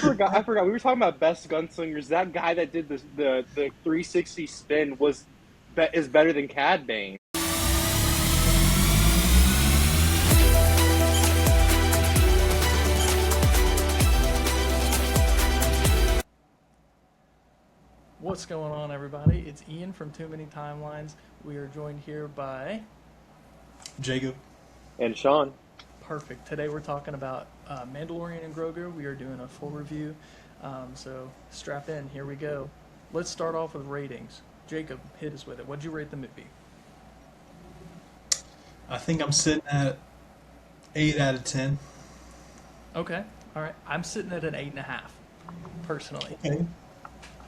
I forgot. We were talking about best gunslingers. That guy that did the 360 spin is better than Cad Bane. What's going on, everybody? It's Ian from Too Many Timelines. We are joined here by Jacob. And Sean, Perfect. Today we're talking about Mandalorian and Grogu. We are doing a full review, so strap in. Here we go. Let's start off with ratings. Jacob, hit us with it. What'd you rate the movie? I think I'm sitting at 8 out of 10. Okay, all right. I'm sitting at an 8.5, personally. Okay.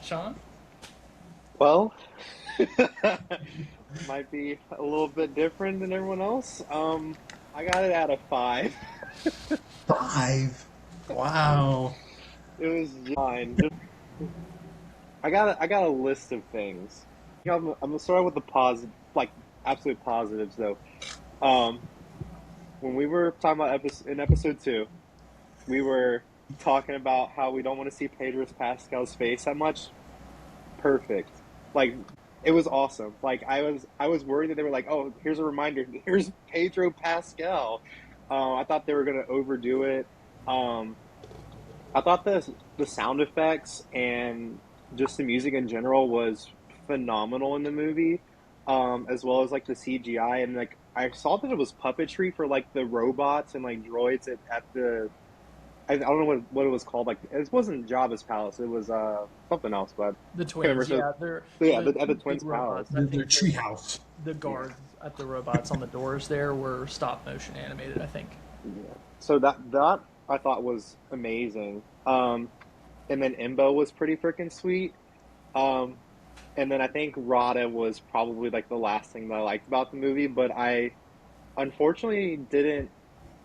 Sean? well, might be a little bit different than everyone else. I got it out of five. 5. Wow. It was just fine. I got a list of things. I'm gonna start with the positive, like absolute positives though. Um, when we were talking about in episode two, we were talking about how we don't want to see Pedro Pascal's face that much. Perfect. Like it was awesome. Like I was worried that they were like, oh, here's a reminder. Here's Pedro Pascal. I thought they were gonna overdo it. Um, I thought the sound effects and just the music in general was phenomenal in the movie, as well as like the CGI and like I saw that it was puppetry for like the robots and like droids at the I don't know what it was called. Like it wasn't Jabba's palace. It was something else, but The I can't twins, remember. yeah, they're So yeah, the at the two big twins' palace. robots. I The think treehouse. the Yeah, guards at the robots on the doors there were stop motion animated, I think. yeah. So that I thought was amazing. And then Imbo was pretty freaking sweet. Um, and then I think Rada was probably like the last thing that I liked about the movie, but I unfortunately didn't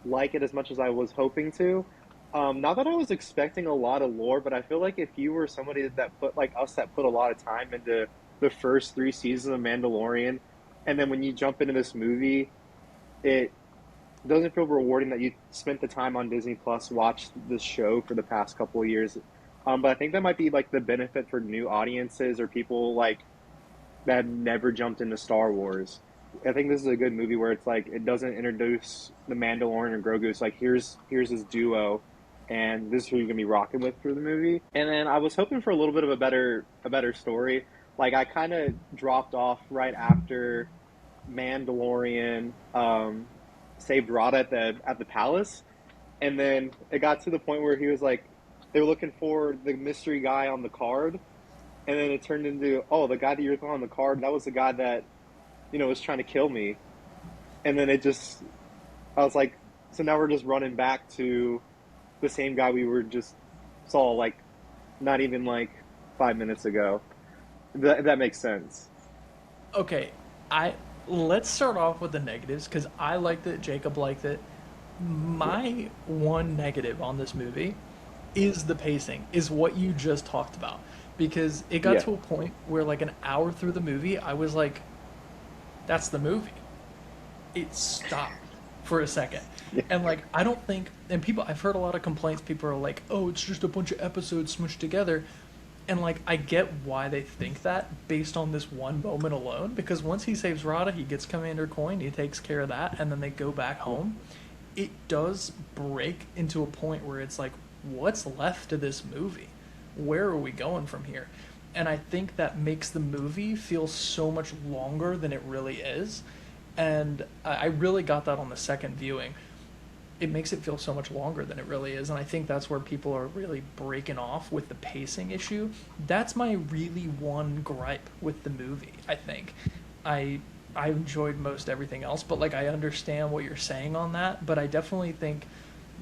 like it as much as I was hoping to. Not that I was expecting a lot of lore, but I feel like if you were somebody that put like us that put a lot of time into the first three seasons of Mandalorian, and then when you jump into this movie, it doesn't feel rewarding that you spent the time on Disney Plus watched this show for the past couple of years. But I think that might be like the benefit for new audiences or people like that have never jumped into Star Wars. I think this is a good movie where it's like it doesn't introduce the Mandalorian or Grogu. It's like here's this duo, and this is who you're gonna be rocking with through the movie. And then I was hoping for a little bit of a better story. Like I kind of dropped off right after Mandalorian saved Rada at the palace, and then it got to the point where he was like they were looking for the mystery guy on the card, and then it turned into oh the guy that you're on the card that was the guy that was trying to kill me, and then it just I was like so now we're just running back to the same guy we were just saw like not even like 5 minutes ago. That makes sense. Okay, I let's start off with the negatives because I liked it. Jacob liked it. Yeah, My one negative on this movie is the pacing, is what you just talked about. Because it got yeah, to a point where, like, an hour through the movie, I was like, that's the movie. It stopped for a second. yeah, And, like, I don't think, and people, I've heard a lot of complaints. People are like, oh, it's just a bunch of episodes smushed together. And, like, I get why they think that based on this one moment alone. Because once he saves Rada, he gets Commander Coin, he takes care of that, and then they go back home. It does break into a point where it's like, what's left of this movie? Where are we going from here? And I think that makes the movie feel so much longer than it really is. And I really got that on the second viewing. It makes it feel so much longer than it really is. And I think that's where people are really breaking off with the pacing issue. That's my really one gripe with the movie, I think. I I enjoyed most everything else, but like I understand what you're saying on that, but I definitely think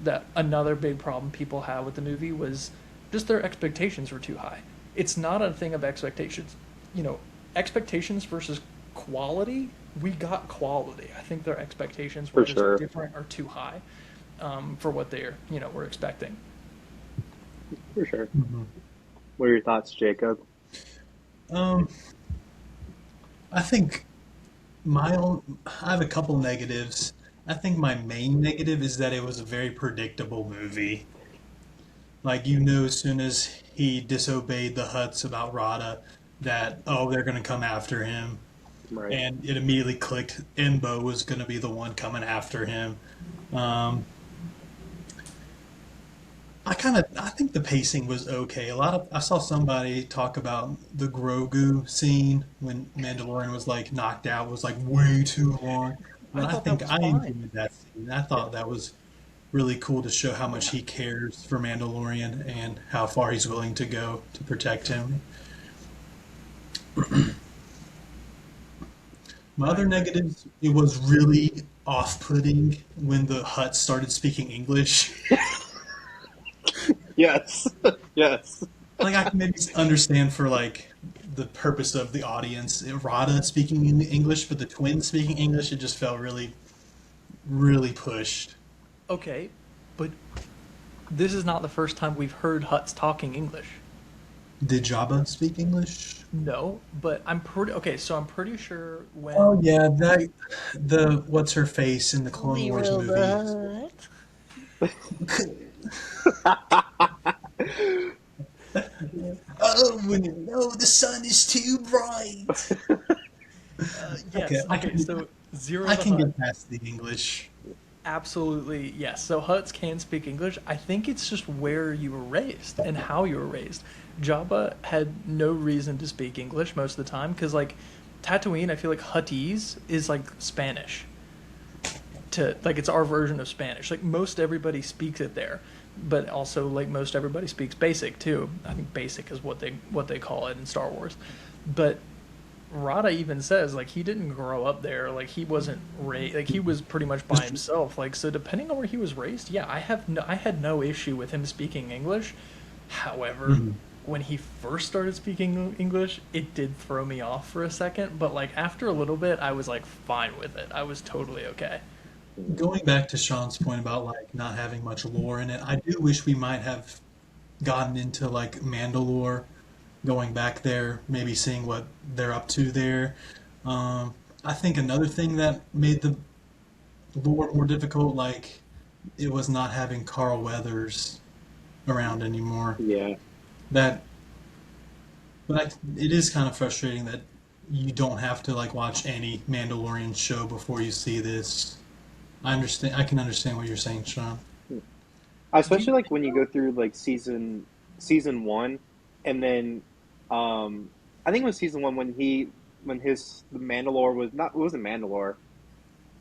that another big problem people have with the movie was just their expectations were too high. It's not a thing of expectations. You know, expectations versus quality, we got quality. I think their expectations were for just sure, different or too high for what they're, were expecting. for sure. Mhm. What are your thoughts, Jacob? Um, I think I have a couple negatives. I think my main negative is that it was a very predictable movie. Like you knew as soon as he disobeyed the Hutts about Rada that they're gonna come after him, Right. and it immediately clicked. Imbo was gonna be the one coming after him. Um, I think the pacing was okay. I saw somebody talk about the Grogu scene when Mandalorian was like knocked out was like way too long. I But I thought that think was I fine. enjoyed that scene. I thought that was really cool to show how much he cares for Mandalorian and how far he's willing to go to protect him. My I other agree. negatives, it was really off-putting when the Hutt started speaking English. Yes. Yes. Like I can maybe understand for like the purpose of the audience, Rada speaking in English, but the twins speaking English, it just felt really, really pushed. Okay, but this is not the first time we've heard Huts talking English. Did Jabba speak English? No, but I'm pretty okay. So I'm pretty sure Oh when yeah, that the what's her face in the Clone Wars Zero movies. the Hut. Oh no, the sun is too bright. Okay, Yes. Okay. So Zero I the can Hut. get past the English. Absolutely, yes. So Huts can speak English. I think it's just where you were raised and how you were raised. Jabba had no reason to speak English most of the time because, like, Tatooine, I feel like Huttese is like Spanish. To like, it's our version of Spanish. Like most everybody speaks it there, but also like most everybody speaks Basic too. I think Basic is what they call it in Star Wars. But Rada even says like he didn't grow up there. Like he wasn't raised. Like he was pretty much by Just himself. Like so, depending on where he was raised, yeah, I had no issue with him speaking English. However, mhm. when he first started speaking English, it did throw me off for a second. But like after a little bit, I was like fine with it. I was totally okay. Going back to Sean's point about like not having much lore in it, I do wish we might have gotten into like Mandalore, going back there, maybe seeing what they're up to there. Um, I think another thing that made the lore more difficult, like it was not having Carl Weathers around anymore. Yeah. That, but it is kind of frustrating that you don't have to like watch any Mandalorian show before you see this. I understand. I can understand what you're saying, Sean. Do you Especially like think when you go though? through like season one, and then I think it was season one when the Mandalore was not, it wasn't Mandalore.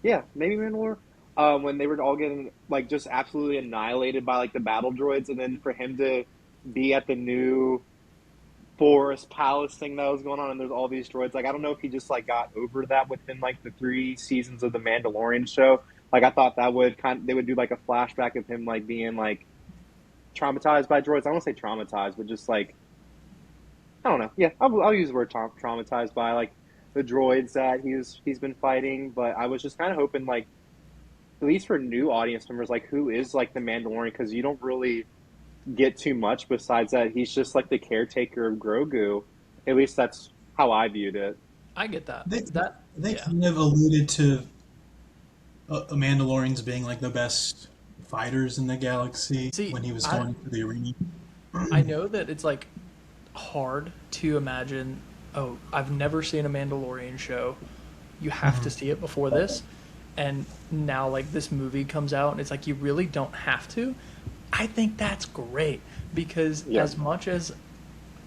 Yeah, maybe Mandalore. When they were all getting like just absolutely annihilated by like the battle droids, and then for him to be at the new forest palace thing that was going on, and there's all these droids. Like I don't know if he just like got over that within like the 3 seasons of the Mandalorian show. Like I thought that would they would do like a flashback of him like being like traumatized by droids. I don't want to say traumatized, but just like I don't know. Yeah, I'll use the word traumatized by like the droids that he's been fighting. But I was just kind of hoping like at least for new audience members, like who is like the Mandalorian, because you don't really get too much besides that he's just like the caretaker of Grogu. At least that's how I viewed it. I get that. They That they yeah. kind of alluded to Mandalorians being like the best fighters in the galaxy See, when he was I going to the arena. I know that it's like hard to imagine. Oh, I've never seen a Mandalorian show. You have to Mhm. see it before this, and now like this movie comes out, and it's like you really don't have to. I think that's great because Yeah. as much as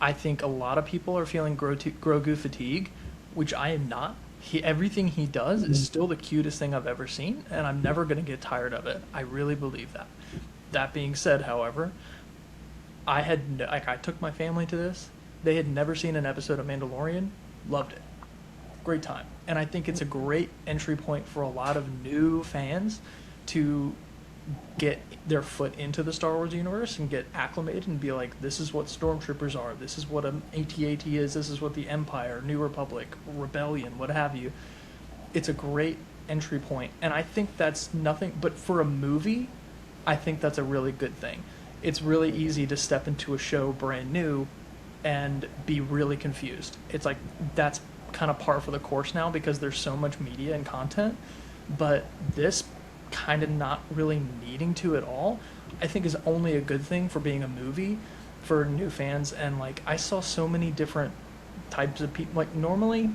I think a lot of people are feeling Grogu fatigue, which I am not. Everything he does is still the cutest thing I've ever seen, and I'm never going to get tired of it. I really believe that. That being said, however, like I took my family to this. They had never seen an episode of Mandalorian. Loved it. Great time. And I think it's a great entry point for a lot of new fans to get their foot into the Star Wars universe and get acclimated and be like, this is what stormtroopers are. This is what an AT-AT is. This is what the Empire, New Republic, Rebellion, what have you. It's a great entry point, and I think that's nothing. But for a movie, I think that's a really good thing. It's really easy to step into a show brand new and be really confused. It's like that's kind of par for the course now because there's so much media and content. But this kind of not really needing to at all. I think is only a good thing for being a movie for new fans. And like I saw so many different types of people. Like normally,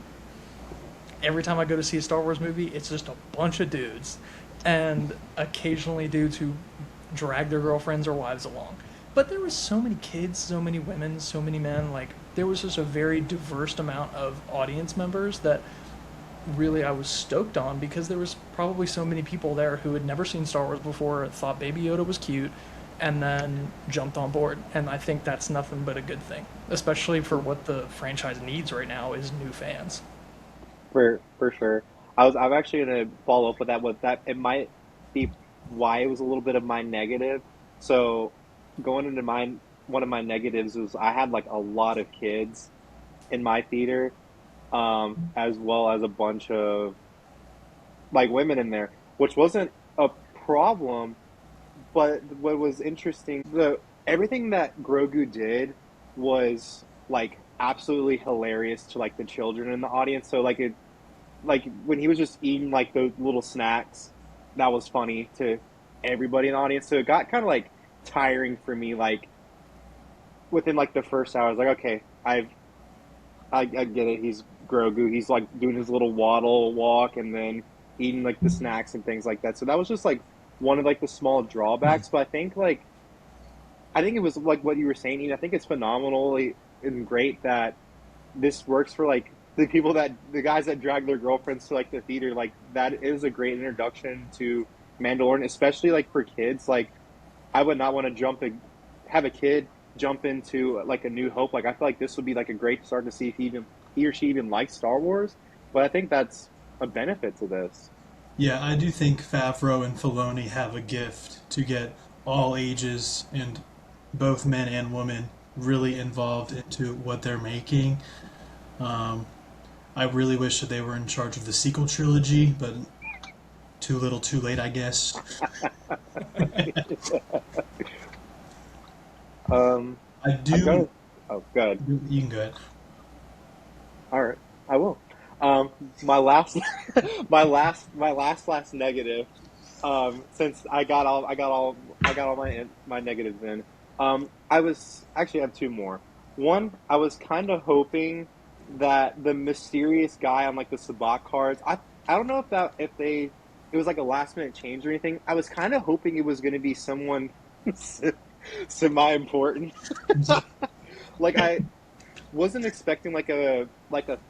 every time I go to see a Star Wars movie, it's just a bunch of dudes, and occasionally dudes who drag their girlfriends or wives along. But there was so many kids, so many women, so many men. Like there was just a very diverse amount of audience members that really I was stoked on, because there was probably so many people there who had never seen Star Wars before, thought Baby Yoda was cute, and then jumped on board. And I think that's nothing but a good thing, especially for what the franchise needs right now is new fans. For sure. I'm actually gonna follow up with that. With that, it might be why it was a little bit of my negative. So going into mine, one of my negatives was I had like a lot of kids in my theater, as well as a bunch of like women in there, which wasn't a problem. But what was interesting, the everything that Grogu did was like absolutely hilarious to like the children in the audience. So like when he was just eating like those little snacks, that was funny to everybody in the audience. So it got kind of like tiring for me. Like within like the first hour, I was like, okay, I get it. He's Grogu. He's like doing his little waddle walk and then eating like the snacks and things like that. So that was just like one of like the small drawbacks. But I think it was like what you were saying, Ian. I think it's phenomenally and great that this works for like the guys that drag their girlfriends to like the theater. Like that is a great introduction to Mandalorian, especially like for kids. Like I would not want to have a kid jump into like a New Hope. Like I feel like this would be like a great start to see if he or she even likes Star Wars. But I think that's a benefit to this. Yeah, I do think Favreau and Filoni have a gift to get all ages and both men and women really involved into what they're making. Um, I really wish that they were in charge of the sequel trilogy, but too little, too late, I guess. um, I I'm do. gonna. Oh, good. You can go ahead. All right, I will. Um, my last, my last negative. Since I got all my negatives in. I was actually I have two more. One, I was kind of hoping that the mysterious guy on like the sabacc cards. I don't know if they it was like a last minute change or anything. I was kind of hoping it was going to be someone semi important. Like I wasn't expecting like a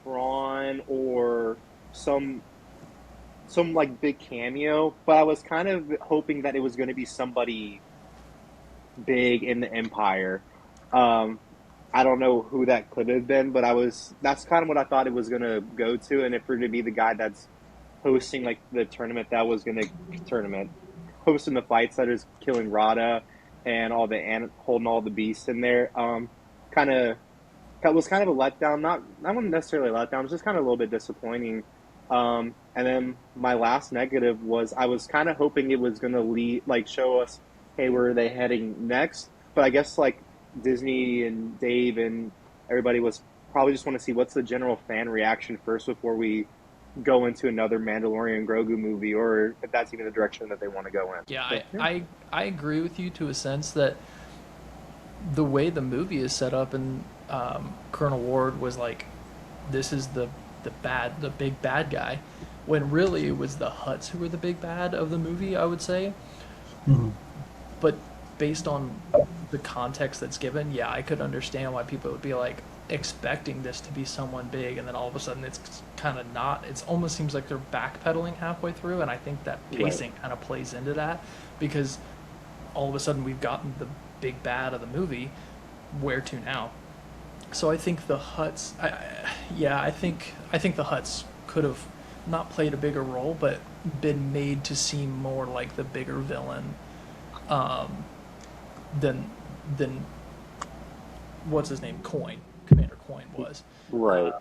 Thrawn or some some like big cameo, but I was kind of hoping that it was going to be somebody big in the Empire. Um, I don't know who that could have been, but I was that's kind of what I thought it was going to go to, and if for it to be the guy that's hosting like the tournament that was going to tournament hosting the fights that is killing Rada and all the holding all the beasts in there, kind of that was kind of a letdown. Not necessarily a letdown. It was just kind of a little bit disappointing. And then my last negative was I was kind of hoping it was going to lead, like, show us, hey, where are they heading next? But I guess like Disney and Dave and everybody was probably just want to see what's the general fan reaction first before we go into another Mandalorian and Grogu movie, or if that's even the direction that they want to go in. Yeah, So, yeah. I agree with you to a sense that the way the movie is set up, and Colonel Ward was like, this is the big bad guy, when really it was the Hutts who were the big bad of the movie, I would say. Mhm. But based on the context that's given, yeah, I could understand why people would be like expecting this to be someone big, and then all of a sudden it's kind of not. It almost seems like they're backpedaling halfway through, and I think that Right. pacing kind of plays into that, because all of a sudden we've gotten the big bad of the movie. Where to now? So I think the Hutts, yeah, I think the Hutts could have not played a bigger role, but been made to seem more like the bigger villain, um, than than what's his name, Commander Coin was. Right. Uh,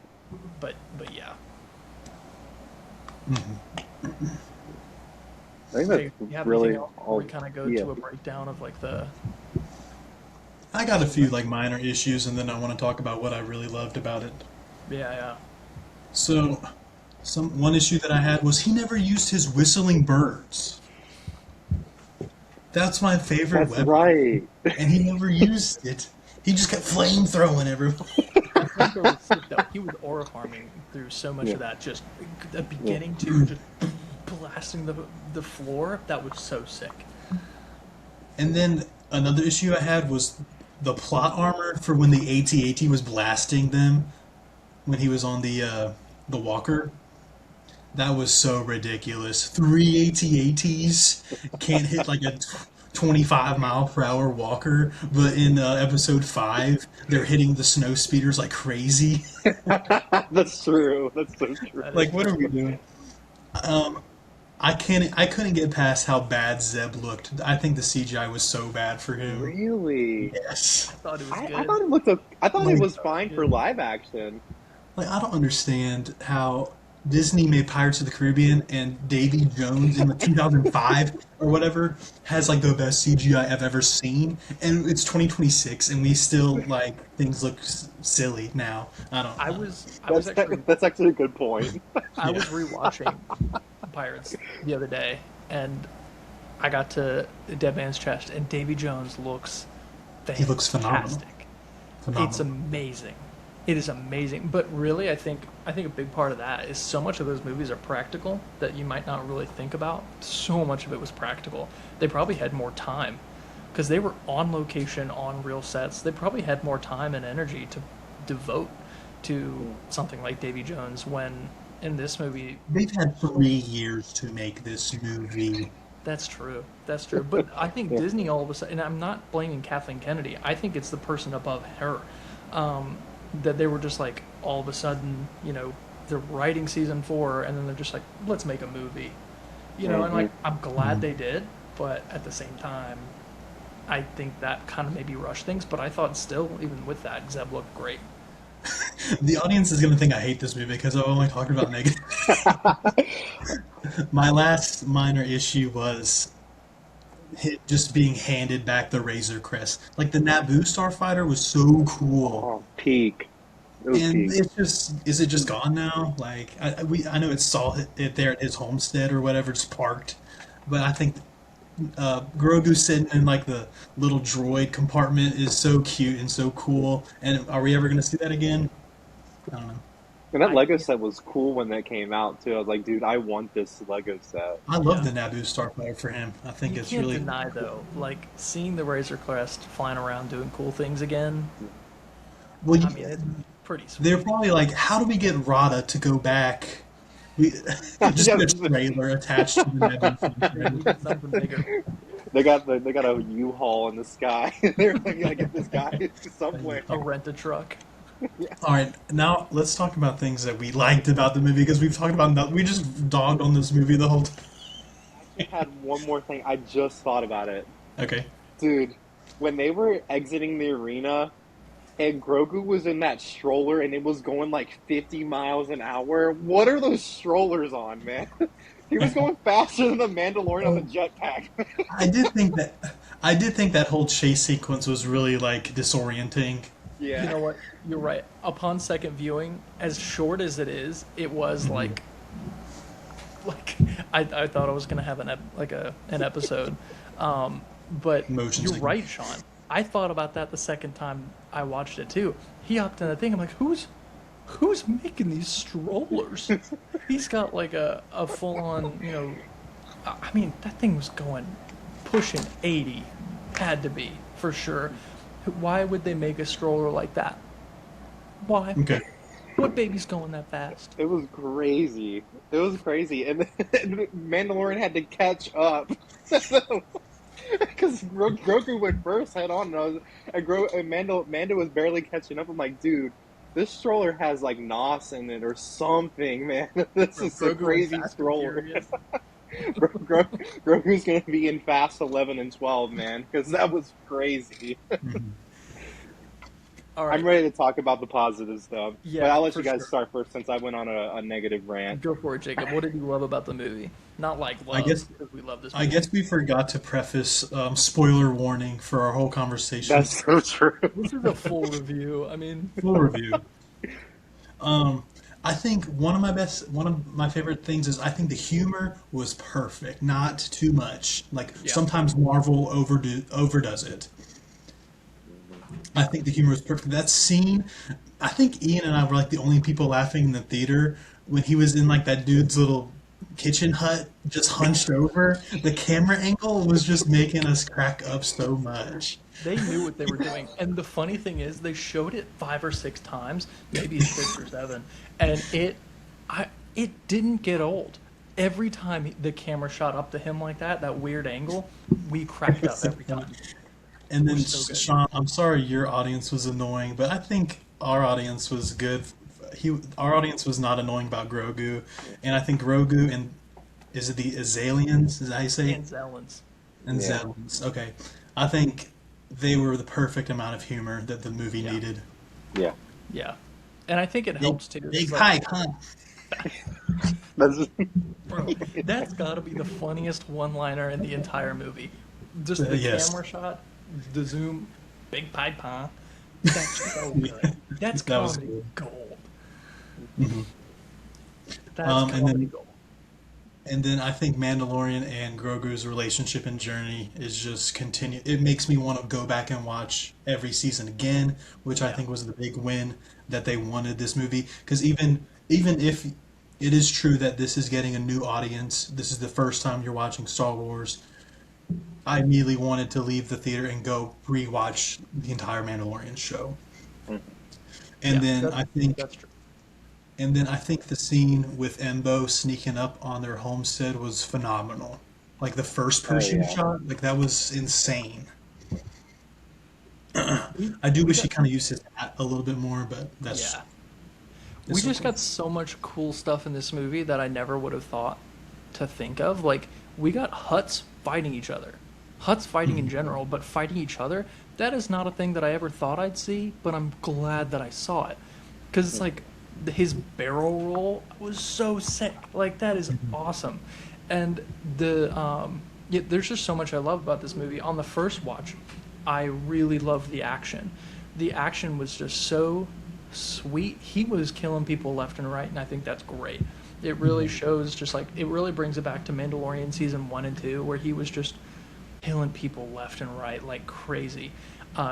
but yeah. Mhm. I think Okay, that's you have anything really else before we all. kind of go Yeah. to a breakdown of like the I got a few like minor issues, and then I want to talk about what I really loved about it. yeah. So, one issue that I had was he never used his whistling birds. That's my favorite That's weapon, right. and he never used it. He just kept flame throwing everyone. The flamethrower was sick though. He was aura farming through so much Yeah, of that, just the yeah. beginning to just blasting the floor. That was so sick. And then another issue I had was the plot armor for when the AT-AT was blasting them when he was on the walker. That was so ridiculous. Three AT-ATs can't hit like a 25-mile-per-hour walker, but in episode 5, they're hitting the snow speeders like crazy. That's true. That's so true. That is Like, what true. are we doing? Um, I couldn't get past how bad Zeb looked. I think the CGI was so bad for him. Really? I Yes. thought it was I good. thought it looked. I thought it Like, was fine for Good. live action. I don't understand how Disney made Pirates of the Caribbean and Davy Jones in like 2005 or whatever has like the best CGI I've ever seen, and it's 2026 and we still like things look silly now. I don't know. I was That's actually that's actually a good point. I Yeah, was rewatching Pirates the other day, and I got to Dead Man's Chest, and Davy Jones looks he looks phenomenal, fantastic. It's phenomenal. amazing. It is amazing. But really, I think a big part of that is so much of those movies are practical that you might not really think about. So much of it was practical. They probably had more time because they were on location on real sets. They probably had more time and energy to devote to something like Davy Jones when in this movie. They've had 3 years to make this movie. That's true. That's true. But I think Yeah. Disney all of a sudden, and I'm not blaming Kathleen Kennedy. I think it's the person above her, um, that they were just like all of a sudden, they're writing season 4, and then they're just like, let's make a movie, and Hmm. like I'm glad they did, but at the same time, I think that kind of maybe rushed things. But I thought still, even with that, Zeb looked great. The audience is going to think I hate this movie because I've only talked about negative. My last minor issue was just being handed back the Razor Crest. Like the Naboo Starfighter was so cool, Oh, peak. It was and peak. it's just is it just gone now? Like I know it's saw it there at his homestead or whatever, just parked, but I think Grogu sitting in like the little droid compartment is so cute and so cool. And are we ever going to see that again? I don't know. And that I Lego can't. set was cool when that came out too. I was like, dude, I want this Lego set. I love Yeah. the Naboo Starfighter for him. I think You it's can't really deny though, like seeing the Razor Crest flying around doing cool things again. well. I mean, it's pretty They're sweet. probably like, how do we get Rada to go back? We just Yeah, get a trailer attached to the Naboo We trailer. needed something bigger. they got a U-Haul in the sky. They're like, gotta get this guy somewhere. A rent a truck. All right, now let's talk about things that we liked about the movie because we've talked about we just dogged on this movie the whole time. I actually had one more thing. I just thought about it, Okay, dude. When they were exiting the arena and Grogu was in that stroller and it was going like 50 miles an hour. What are those strollers on, man? He was going faster than the Mandalorian on the jetpack. I did think that I did think that whole chase sequence was really like disorienting. You Yeah. know what? You're right. Upon second viewing, as short as it was like I thought I was gonna have an episode. But Motion you're sickness. right, Sean. I thought about that the second time I watched it too. He hopped in that thing. I'm like, who's making these strollers? He's got like a full on, I mean, that thing was going pushing 80. Had to be, for sure. Why would they make a stroller like that? Why? Okay, What baby's going that fast? It was crazy. It was crazy. And then Mandalorian had to catch up. Because Grogu went first head on, and, Mando was barely catching up. I'm like, dude, this stroller has like NOS in it or something, man. This is a Grogu and crazy Fast and stroller. Furious. Grogu's gonna be in Fast 11 and 12, man, because that was crazy. All I'm right, ready to talk about the positive stuff, yeah, but I'll let for you guys sure. start first since I went on a negative rant. Go for it, Jacob. What did you love about the movie? Not like I love, guess because we love this I movie. guess we forgot to preface spoiler warning for our whole conversation. That's so true. This is a full review. I mean, Full review. Um, I think one of my favorite things is I think the humor was perfect, not too much. Like Yeah. sometimes Marvel overdoes it. Mhm. I think the humor was perfect. That scene, I think Ian and I were like the only people laughing in the theater when he was in like that dude's little kitchen hut, just hunched over. The camera angle was just making us crack up so much. They knew what they were doing. And the funny thing is, they showed it 5 or 6 times, maybe 6 or 7, and it didn't get old. Every time the camera shot up to him like that, that weird angle, we It cracked was up so every funny. time. And It then was so good. Sean, I'm sorry your audience was annoying, but I think our audience was good. Our audience was not annoying about Grogu, and I think Grogu and is it the Azalians? Is that how you say? And Zellens. And Yeah, Zalians. Okay, I think they were the perfect amount of humor that the movie Yeah. needed. yeah. Yeah. And I think it Big, helps too, big because like, hike, huh? That's just, bro, that's got to be the funniest one-liner in the entire movie. Just the Yes, camera shot, the zoom, big pipe, huh? That's so good. That's that was comedy good. gold. Mhm. That's And comedy then gold. I think Mandalorian and Grogu's relationship and journey is just continue. It makes me want to go back and watch every season again, which I Yeah. think was the big win that they wanted this movie. Because even if it is true that this is getting a new audience, this is the first time you're watching Star Wars. I immediately wanted to leave the theater and go rewatch the entire Mandalorian show. mhm. And Yeah, then that I think that's true. and then I think the scene with Embo sneaking up on their homestead was phenomenal. Like the first Oh person yeah. shot, like that was insane. We I do we wish he got kind of used his hat a little bit more, but that's yeah. We it's just okay. got so much cool stuff in this movie that I never would have thought to think of. Like we got Huts fighting each other. Huts fighting in Mhm. general, but fighting each other, that is not a thing that I ever thought I'd see, but I'm glad that I saw it. Cuz it's like his barrel roll was so sick. Like that is Mhm. awesome. And the yeah, there's just so much I love about this movie. On the first watch, I really loved the action. The action was just so sweet. He was killing people left and right, and I think that's great. It really Mhm. shows just like it really brings it back to Mandalorian season 1 and 2, where he was just killing people left and right like crazy,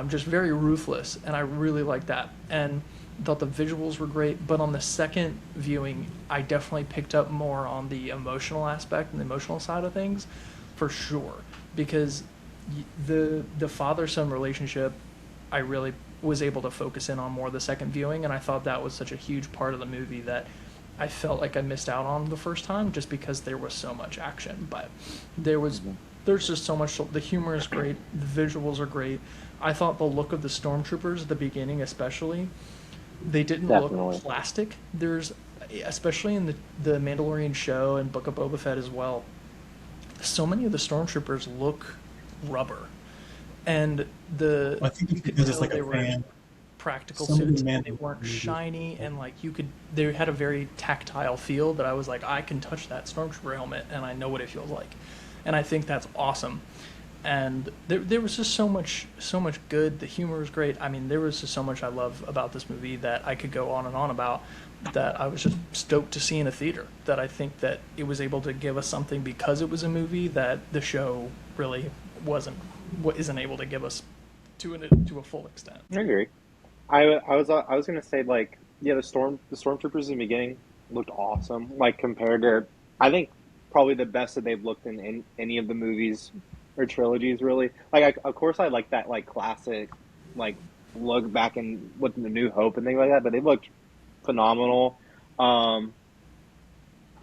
just very ruthless, and I really like that. And thought the visuals were great, but on the second viewing, I definitely picked up more on the emotional aspect and the emotional side of things, for sure, because the father son relationship, I really was able to focus in on more the second viewing, and I thought that was such a huge part of the movie that I felt like I missed out on the first time just because there was so much action. But there was Mhm. there's just so much. The humor is great. The visuals are great. I thought the look of the stormtroopers at the beginning, especially, they didn't look Definitely. plastic. There's, especially in the Mandalorian show and Book of Boba Fett as well. So many of the stormtroopers look rubber, and the I think it's you could because it's tell like they a were in fan. practical Some of the suits and they Mandalorian weren't movies. shiny, and like you could they had a very tactile feel that I was like, I can touch that stormtrooper helmet and I know what it feels like. And I think that's awesome. And there was just so much good. The humor was great. I mean, there was just so much I love about this movie that I could go on and on about, that I was just stoked to see in a theater. That I think that it was able to give us something because it was a movie that the show really wasn't, what isn't able to give us to a full extent. I agree. I was gonna say like yeah the stormtroopers in the beginning looked awesome like compared to I think probably the best that they've looked in any of the movies or trilogies really like of course I like that like classic like look back in with the New Hope and things like that but they looked phenomenal. Um,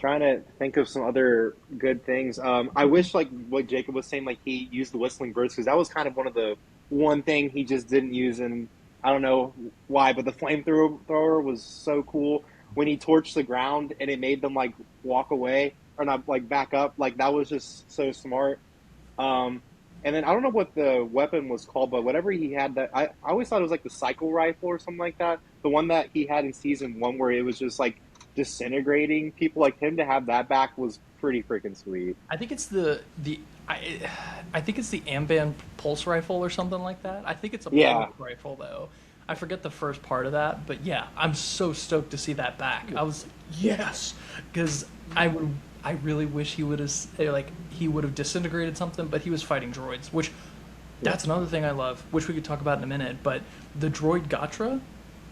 Trying to think of some other good things. I wish like what Jacob was saying like he used the whistling birds because that was kind of one of the one thing he just didn't use and I don't know why, but the flamethrower thrower was so cool when he torched the ground and it made them like walk away or not like back up. Like that was just so smart. Um, and then I don't know what the weapon was called, but whatever he had that I always thought it was like the cycle rifle or something like that. The one that he had in season one where it was just like disintegrating people like him to have that back was pretty freaking sweet. I think it's I think it's the Amban pulse rifle or something like that. I think it's a pulse Yeah. rifle though. I forget the first part of that, but yeah, I'm so stoked to see that back. I was yes, because I really wish he would have he would have disintegrated something, but he was fighting droids, which Yeah. that's another thing I love, which we could talk about in a minute. But the droid Gatra,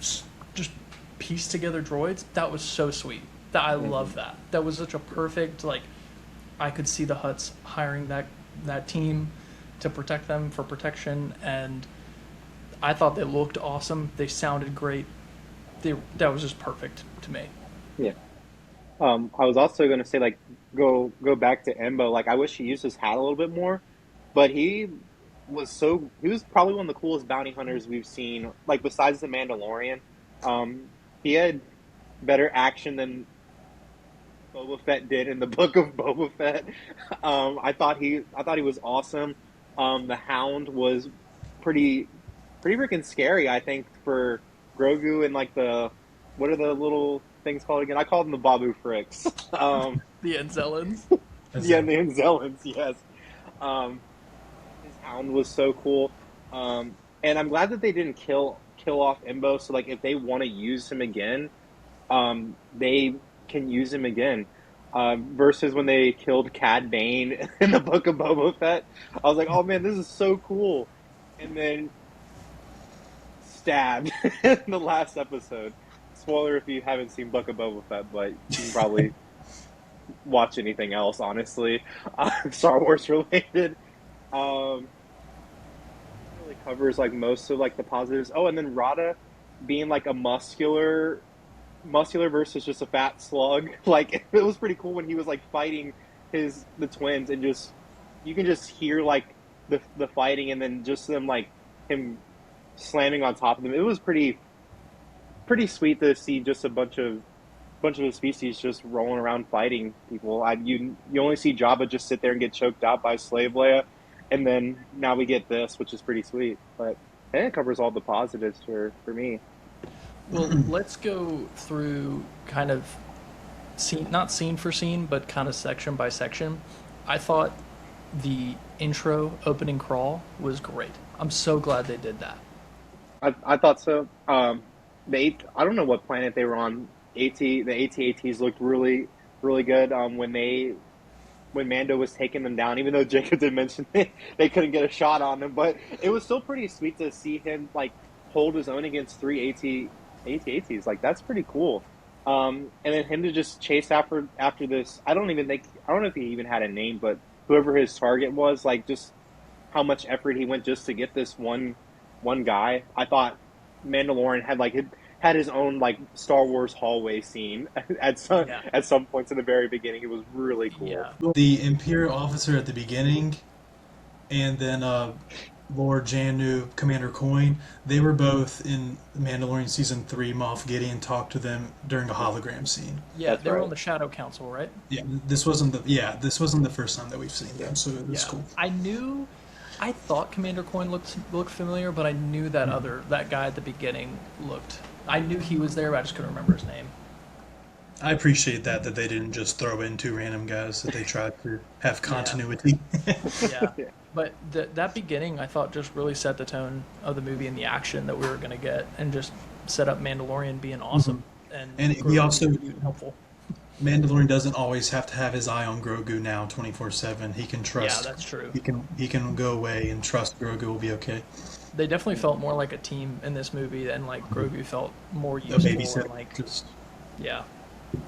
just pieced together droids, that was so sweet. That I love that. That was such a perfect like. I could see the Hutts hiring that team to protect them for protection, and I thought they looked awesome. They sounded great. That was just perfect to me. Yeah. I was also gonna say like go back to Embo. Like I wish he used his hat a little bit more, but he was probably one of the coolest bounty hunters we've seen. Like besides the Mandalorian, he had better action than Boba Fett did in the book of Boba Fett. I thought he was awesome. The Hound was pretty pretty freaking scary. I think for Grogu and like the what are the little things called again? I call them the Babu Fricks. The Anzellans. Yeah, the Anzellans. Yes. Um, his Hound was so cool. And I'm glad that they didn't kill off Imbo. So like if they want to use him again, they can use him again. Versus when they killed Cad Bane in the Book of Boba Fett, I was like, "Oh man, this is so cool!" And then stabbed in the last episode. Spoiler if you haven't seen Book of Boba Fett, but you can probably watch anything else, honestly, Star Wars related. Um, really covers like most of like the positives. Oh, and then Rada being like a muscular versus just a fat slug. Like it was pretty cool when he was like fighting the twins and just you can just hear like the fighting and then just them like him slamming on top of them. It was pretty sweet to see just a bunch of the species just rolling around fighting people. You only see Jabba just sit there and get choked out by Slave Leia, and then now we get this, which is pretty sweet. But it covers all the positives for me. Well, let's go through kind of scene, not scene for scene, but kind of section by section. I thought the intro opening crawl was great. I'm so glad they did that. I thought so. I don't know what planet they were on. The AT-ATs looked really good. When Mando was taking them down, even though Jacob did mention they couldn't get a shot on him, but it was still pretty sweet to see him like hold his own against three AT-ATs. Like that's pretty cool. And then him to just chase after this. I don't know if he even had a name, but whoever his target was, like just how much effort he went just to get this one guy. I thought Mandalorian had his own like Star Wars hallway scene Yeah. at some points in the very beginning. It was really cool. Yeah. The Imperial officer at the beginning, and then Lord Janu, Commander Coin, they were both in Mandalorian Season 3. Moff Gideon talked to them during a hologram scene. Yeah, That's they were right. on the Shadow Council, right? Yeah, this wasn't the first time that we've seen them, so it was cool. I thought Commander Coin looked familiar, but I knew that guy at the beginning looked. I knew he was there, but I just couldn't remember his name. I appreciate that they didn't just throw in two random guys, that they tried to have continuity. Yeah, Yeah. but that beginning I thought just really set the tone of the movie and the action that we were gonna get, and just set up Mandalorian being awesome and And he Grogu also being helpful. Mandalorian doesn't always have to have his eye on Grogu now 24/7. He can trust. Yeah, that's true. He can go away and trust Grogu will be okay. They definitely felt more like a team in this movie, and like Grogu felt more A useful. babysitter. And, like, Just, yeah,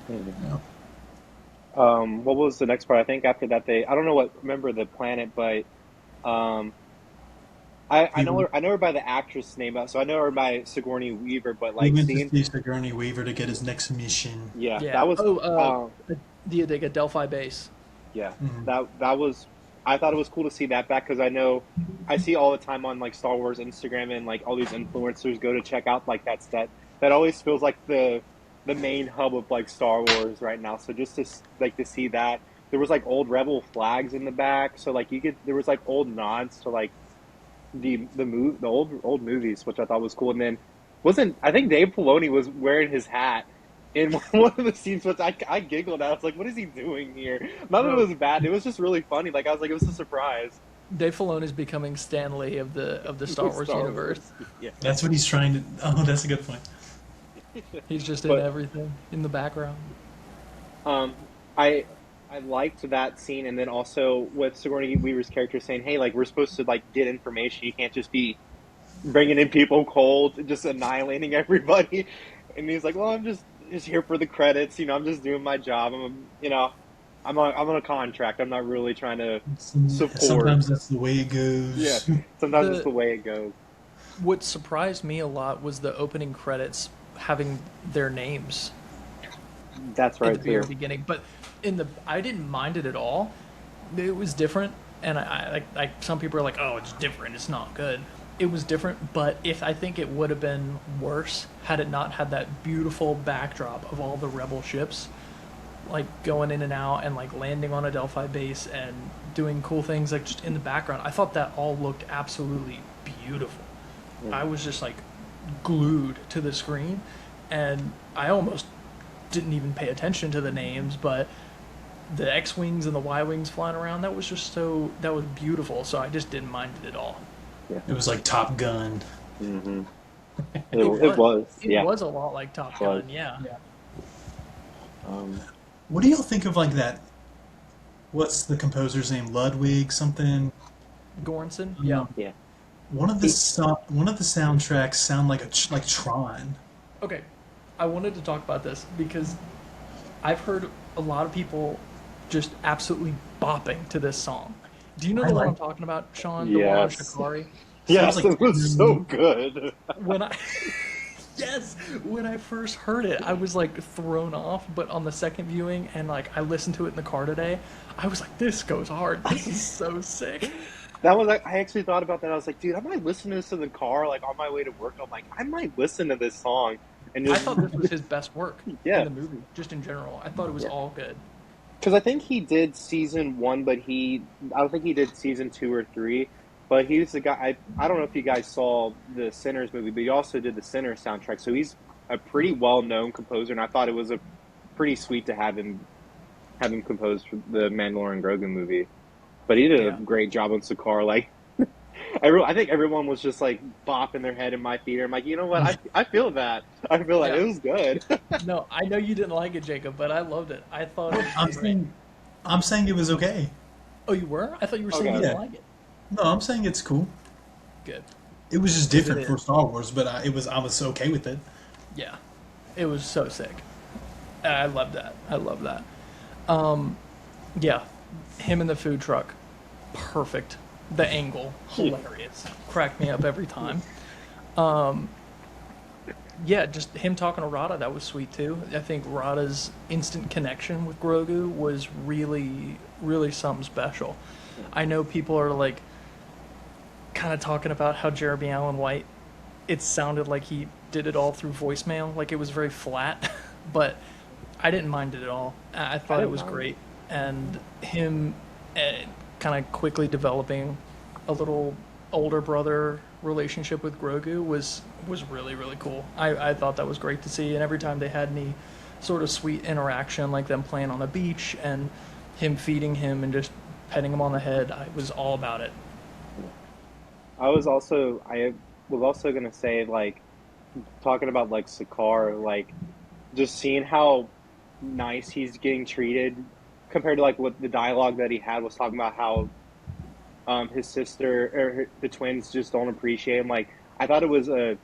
yeah. What was the next part? I think after that I don't know what remember the planet, but um, I know her by the actress name, so I know her by Sigourney Weaver. But He like went to seeing, see Sigourney Weaver to get his next mission. yeah, yeah. that was Oh, the Delphi base. yeah, Mhm. that was. I thought it was cool to see that back because I see all the time on like Star Wars Instagram and like all these influencers go to check out like that set. That always feels like the main hub of like Star Wars right now. So just to see that there was like old Rebel flags in the back, so like there was like old nods to like the old movies, which I thought was cool. And then wasn't I think Dave Filoni was wearing his hat in one of the scenes, which I giggled at. I was like, "What is he doing here?" None of it was bad. It was just really funny. Like I was like, it was a surprise. Dave Filoni is becoming Stan Lee of the Star Wars Star universe. Wars. Yeah. That's what he's trying to. Oh, that's a good point. He's just in But everything in the background. um, I I liked that scene, and then also with Sigourney Weaver's character saying, "Hey, like we're supposed to like get information. You can't just be bringing in people cold, just annihilating everybody." And he's like, "Well, I'm just here for the credits. I'm just doing my job. I'm on a contract. I'm not really trying to support." Sometimes that's the way it Yeah, goes. sometimes it's The the way it goes. What surprised me a lot was the opening credits having their names That's in the right very too. beginning, but I didn't mind it at all. It was different, and like some people are like, "Oh, it's different. It's not good." It was different, but if I think it would have been worse had it not had that beautiful backdrop of all the rebel ships like going in and out and like landing on a Delphi base and doing cool things like just in the background. I thought that all looked absolutely beautiful. I Mhm. was just like glued to the screen, and I almost didn't even pay attention to the names, but the X Wings and the Y Wings flying around, that was beautiful, so I just didn't mind it at all. Yeah. It was like Top Gun. hmm It It was. was. It Yeah. was a lot like Top It was. Gun, yeah. Um, What do y'all think of like that? What's the composer's name? Ludwig something. Goranson, yeah. Um, yeah. He, one of the soundtracks sound like like Tron. Okay, I wanted to talk about this because I've heard a lot of people just absolutely bopping to this song. Do you know I the one I'm like. talking about, Sean? The one on yes. Shikari? Sounds Yes, like it was so good. When I yes, when I first heard it, I was like thrown off. But on the second viewing, and like I listened to it in the car today, I was like, "This goes hard. This is so sick." That was like, I actually thought about that. I was like, dude, I might listen to this in the car, like on my way to work. I'm like, I might listen to this song and I just, thought this was his best work in yeah, the movie, just in general. I thought it was yeah. all good. Because I think he did season one, but I don't think he did season two or three. But he's the guy. I don't know if you guys saw the Sinners movie, but he also did the Sinners soundtrack. So he's a pretty well known composer, and I thought it was a pretty sweet to have him compose for the Mandalorian Grogu movie. But he did a Yeah. great job on Sakaar. Like, I think everyone was just like bopping their head in my theater. I'm like, you know what? I feel that. I feel like Yeah. it was good. No, I know you didn't like it, Jacob, but I loved it. I thought it was I'm great. saying, I'm saying it was okay. Oh, you were? I thought you were saying Okay. you Yeah. didn't like it. No, I'm saying it's cool. Good. It was just 'Cause it different for is. Star Wars, but I was okay with it. Yeah. It was so sick. I love that. I love that. Um, yeah. Him in the food truck. Perfect. The angle. Hilarious. Cracked me up every time. Um, yeah, just him talking to Rada, that was sweet too. I think Rada's instant connection with Grogu was really, really something special. I know people are like kind of talking about how Jeremy Allen White, it sounded like he did it all through voicemail, like it was very flat, but I didn't mind it at all. I I thought it didn't was mind it. great, and him kind of quickly developing a little older brother relationship with Grogu was really really cool. I thought that was great to see, and every time they had any sort of sweet interaction, like them playing on the beach and him feeding him and just petting him on the head, I was all about it. I was also gonna say like talking about like Sakaar, like just seeing how nice he's getting treated compared to like what the dialogue that he had was talking about how his sister or the twins just don't appreciate him. Like I thought it was a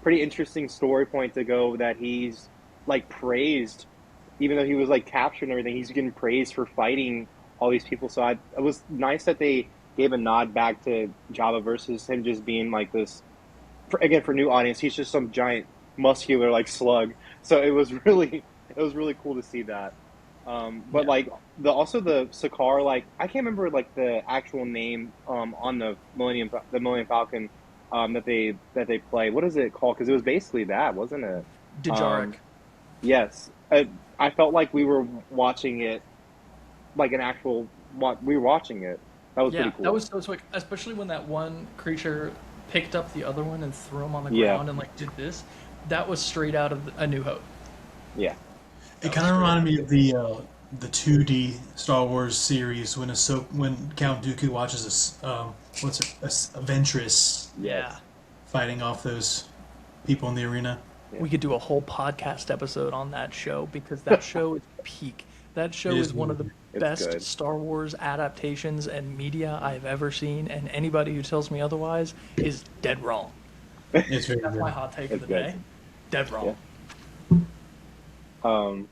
pretty interesting story point to go that he's like praised, even though he was like captured and everything. He's getting praised for fighting all these people. So it was nice that they gave a nod back to Java versus him just being like this. Again, for new audience, he's just some giant muscular like slug. So it was really cool to see that. But Yeah. like the Sakaar, like I can't remember like the actual name on the Millennium Falcon that they play. What is it called? Because it was basically that, wasn't it? Dejarik. Um, yes, I felt like we were watching it like an actual. We were watching it. That was Yeah, pretty that cool. was so slick, especially when that one creature picked up the other one and threw him on the Yeah, ground and like did this. That was straight out of A New Hope. yeah, It That kind was of great. reminded me of the 2D Star Wars series when when Count Dooku watches what's it, a Ventress Yeah. Yes. fighting off those people in the arena. Yeah. We could do a whole podcast episode on that show because that show is peak. That It show is is one really of the good. It's best good. Star Wars adaptations and media I've ever seen, and anybody who tells me otherwise is dead wrong. It's very That's my good. hot take of It's the good. day. Dead Yeah. wrong.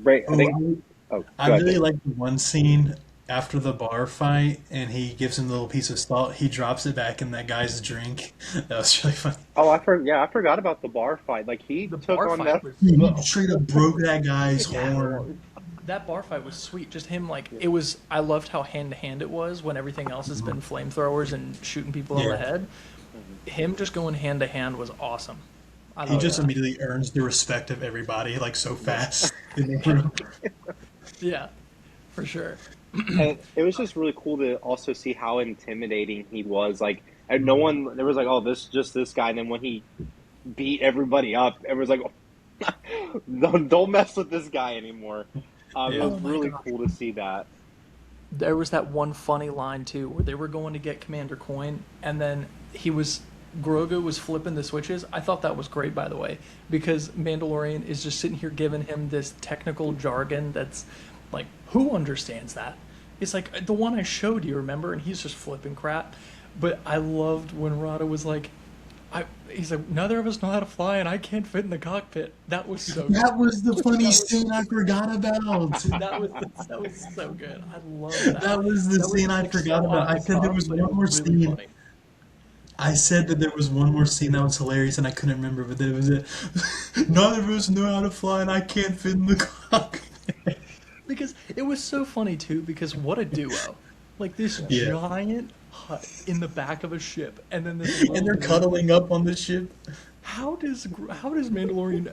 Right. I think. Oh, Oh, I go ahead, really Dave. like the one scene after the bar fight, and he gives him a little piece of salt. He drops it back in that guy's drink. That was really funny. Oh, yeah, I forgot about the bar fight. Like he The took bar on fight that. was He straight up broke that guy's yeah. horn. That bar fight was sweet. Just him, like it was. I loved how hand to hand it was when everything else has been flamethrowers and shooting people on the Yeah, head. Mhm. Him just going hand to hand was awesome. I he Oh loved just yeah. that. immediately earns the respect of everybody like so Yeah, fast in the room. yeah, for sure. And it was just really cool to also see how intimidating he was. Like, and no Mhm. one there was like, oh, this guy. And then when he beat everybody up, everyone's like, oh, don't mess with this guy anymore. It Yeah. was Oh my really gosh. cool to see that. There was that one funny line too where they were going to get Commander Coin and then Grogu was flipping the switches. I thought that was great by the way because Mandalorian is just sitting here giving him this technical jargon that's like who understands that? It's like the one I showed you, remember? And he's just flipping crap. But I loved when Rada was like he's like neither of us know how to fly and I can't fit in the cockpit. That was so good. That was the funny That was scene I forgot about. that was so good. I love that. That was the That was scene I like forgot so about. off I the said there cuff, was but it one was more really scene. funny. I said that there was one more scene that was hilarious and I couldn't remember, but there was it. None of us know how to fly and I can't fit in the cockpit. Because it was so funny too, because what a duo. Like this Yeah. giant hut in the back of a ship, and then this And little they're dude. cuddling up on the ship. How does Mandalorian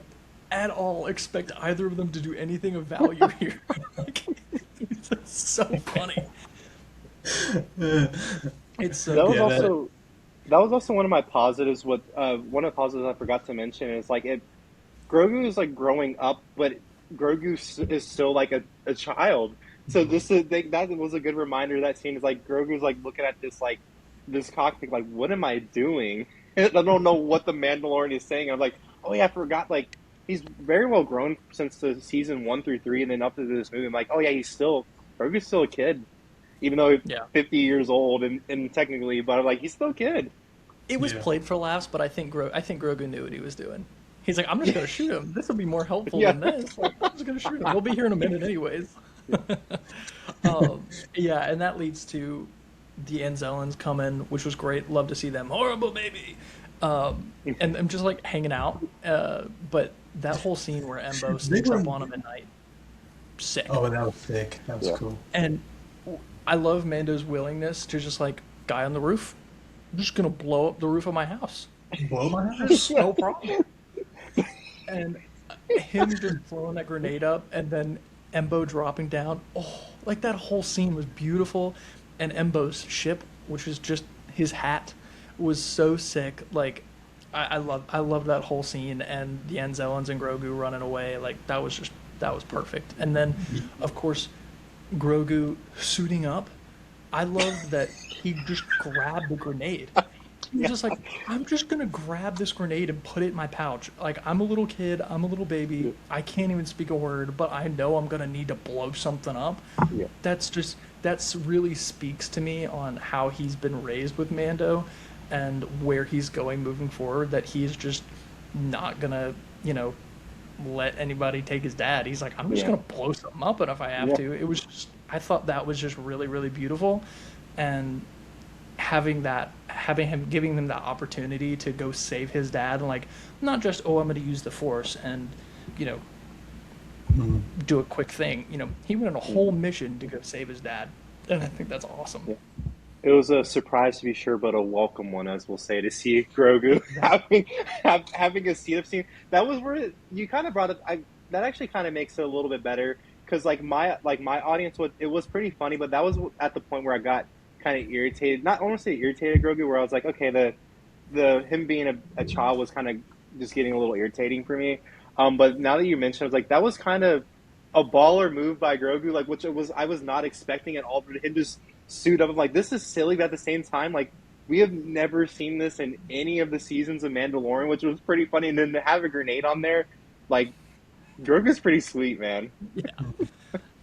at all expect either of them to do anything of value here? Like, it's so funny. Uh, It's so That was yeah, good. that. also that was also one of my positives. What one of the positives I forgot to mention is like it. Grogu is like growing up, but is still like a child. So this is that was a good reminder. That scene is like Grogu's like looking at this cockpit like, what am I doing? I don't know what the Mandalorian is saying. I'm like, oh yeah, I forgot. Like he's very well grown since the season 1 through 3, and then up to this movie. I'm like, oh yeah, Grogu's still a kid, even though he's Yeah. 50 years old and technically, but I'm like, he's still a kid. It was Yeah. played for laughs, but I think Grogu knew what he was doing. He's like, I'm just gonna shoot him. This will be more helpful Yeah. than this. Like, I'm just gonna shoot him. We'll be here in a minute anyways. Yeah. Yeah, and that leads to the Anzellans coming, which was great. Love to see them. Horrible baby. And I'm just like hanging out. But that whole scene where Embo They sneaks were. up on him at night, sick. Oh, that was sick. That was Yeah. cool. And I love Mando's willingness to just like guy on the roof. I'm just gonna blow up the roof of my house. Blow my house. There's no problem. And him just throwing that grenade up and then Embo dropping down. Oh, like that whole scene was beautiful. And Embo's ship, which was just his hat, was so sick. Like I loved that whole scene and the Anzellans and Grogu running away. Like that was perfect. And then of course Grogu suiting up. I love that he just grabbed the grenade. He was Yeah. just like, I'm just gonna grab this grenade and put it in my pouch. Like I'm a little kid, I'm a little baby, I can't even speak a word, but I know I'm gonna need to blow something up. Yeah. That's really speaks to me on how he's been raised with Mando and where he's going moving forward, that he's just not gonna, let anybody take his dad. He's like, I'm just Yeah. gonna blow something up and if I have Yeah. to. It was just I thought that was just really, really beautiful. And having him giving him that opportunity to go save his dad and like not just I'm going to use the force and you know Mhm. do a quick thing. He went on a whole mission to go save his dad, and I think that's awesome. Yeah. It was a surprise to be sure, but a welcome one, as we'll say, to see Grogu Exactly. having a seat up scene. That was where you kind of brought up. That actually kind of makes it a little bit better because my audience it was pretty funny, but that was at the point where I got kind of irritated. Not I don't want to say irritated Grogu, where I was like, okay, the him being a child was kind of just getting a little irritating for me. But now that you mentioned, I was like, that was kind of a baller move by Grogu, like which it was I was not expecting at all. But him just suit up. I'm like, this is silly, but at the same time, like we have never seen this in any of the seasons of Mandalorian, which was pretty funny. And then to have a grenade on there, like Grogu's pretty sweet, man. Yeah,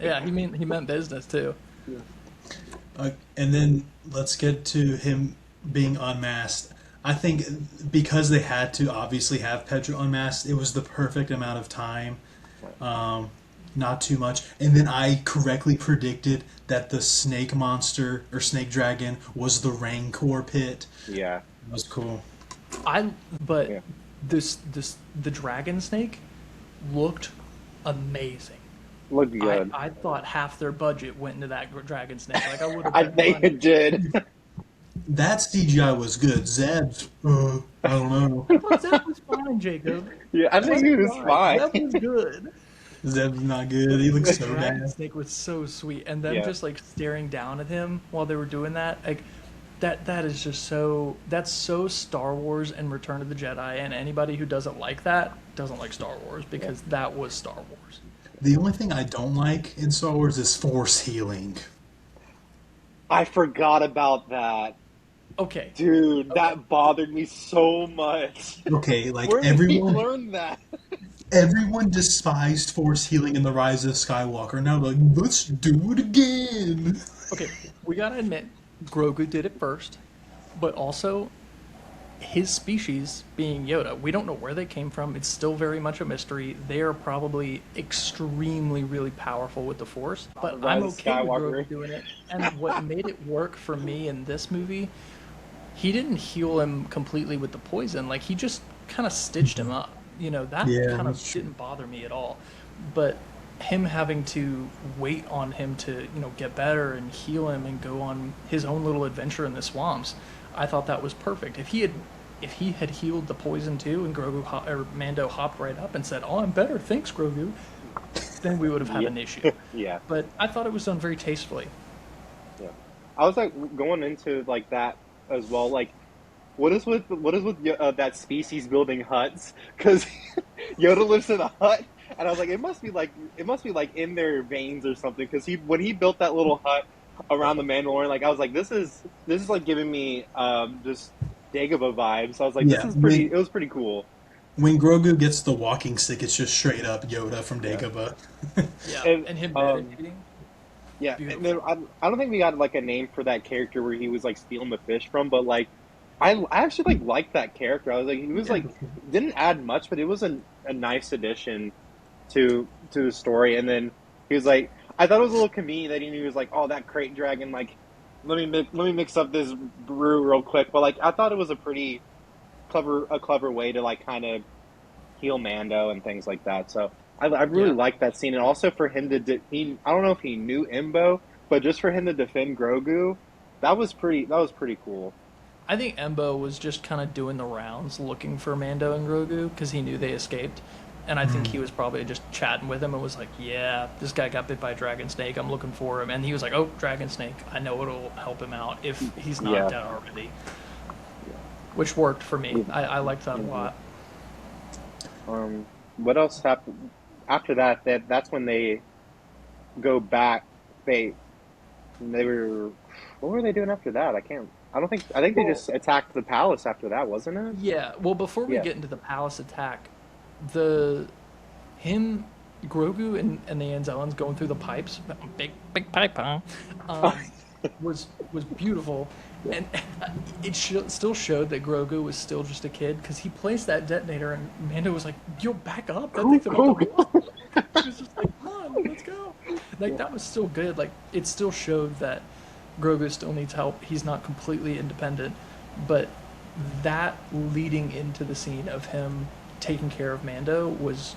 yeah. He meant business too. Yeah. And then let's get to him being unmasked. I think because they had to obviously have Pedro unmasked, it was the perfect amount of time. Um, Not too much. And then I correctly predicted that the snake monster or snake dragon was the Rancor pit. Yeah. That was cool. I but Yeah. this the dragon snake looked amazing. Looked good. I thought half their budget went into that dragon snake. Like I would have I bet think money. it did. That CGI was good. Zeb's, I don't know. I thought that was fine, Jacob. Yeah, I think it was fine. That was good. Zeb's not good. He looks so Dragon bad. snake was so sweet, and them Yeah. just like staring down at him while they were doing that, like that is just so that's so Star Wars and Return of the Jedi, and anybody who doesn't like that doesn't like Star Wars because that was Star Wars. The only thing I don't like in Star Wars is force healing. I forgot about that. Okay, Dude, that bothered me so much. Okay, like Where did he everyone, learn that? everyone despised force healing in the Rise of Skywalker. Now, like, let's do it again. okay, we gotta admit, Grogu did it first, but also his species being Yoda, we don't know where they came from. It's still very much a mystery. They are probably extremely, really powerful with the Force, but I'm Rise of okay with Skywalker. Grogu doing it. And what made it work for me in this movie, he didn't heal him completely with the poison. Like he just kind of stitched him up. You know, that Yeah, kind of that's true. didn't bother me at all. But him having to wait on him to, get better and heal him and go on his own little adventure in the swamps, I thought that was perfect. If he had healed the poison too, and or Mando hopped right up and said, "Oh, I'm better, thanks, Grogu," then we would have had Yeah. an issue. Yeah, But I thought it was done very tastefully. yeah. I was like going into like that as well. Like, what is with that species building huts? Because Yoda lives in a hut, and I was like, it must be like in their veins or something. Because when he built that little hut around the Mandalorian, like I was like, this is like giving me just Dagobah vibes. So I was like, this Yeah, is pretty. It was pretty cool. when Grogu gets the walking stick, it's just straight up Yoda from Yeah. Dagobah. Yeah, And and him um, meditating. Yeah, and then Beautiful. I don't think we got like a name for that character where he was like stealing the fish from, but like I actually like liked that character. I was like he was Yeah. like didn't add much, but it was a nice addition to the story. And then he was like I thought it was a little convenient that he was like, oh, that crate dragon, like let me mix up this brew real quick. But like I thought it was a pretty clever way to like kind of heal Mando and things like that. So I really Yeah. liked that scene, and also for him to I don't know if he knew Imbo, but just for him to defend Grogu, that was pretty cool. I think Embo was just kind of doing the rounds looking for Mando and Grogu because he knew they escaped. And I think he was probably just chatting with him and was like, yeah, this guy got bit by a dragon snake. I'm looking for him. And he was like, oh, dragon snake. I know it'll help him out if he's not Yeah. dead already. Which worked for me. I liked that a lot. What else happened after that? That's when they go back. They were what were they doing after that? I think they Well, just attacked the palace after that, wasn't it? yeah. Well, before we Yeah. get into the palace attack, the him, Grogu, and the Anzellans going through the pipes, big pipe, huh? Um, was beautiful, and it still showed that Grogu was still just a kid because he placed that detonator, and Mando was like, "Yo, back up! That thing's about to blow." He was just like, "Come on, let's go!" Like that was still good. Like it still showed that Grogu still needs help. He's not completely independent, but that leading into the scene of him taking care of Mando was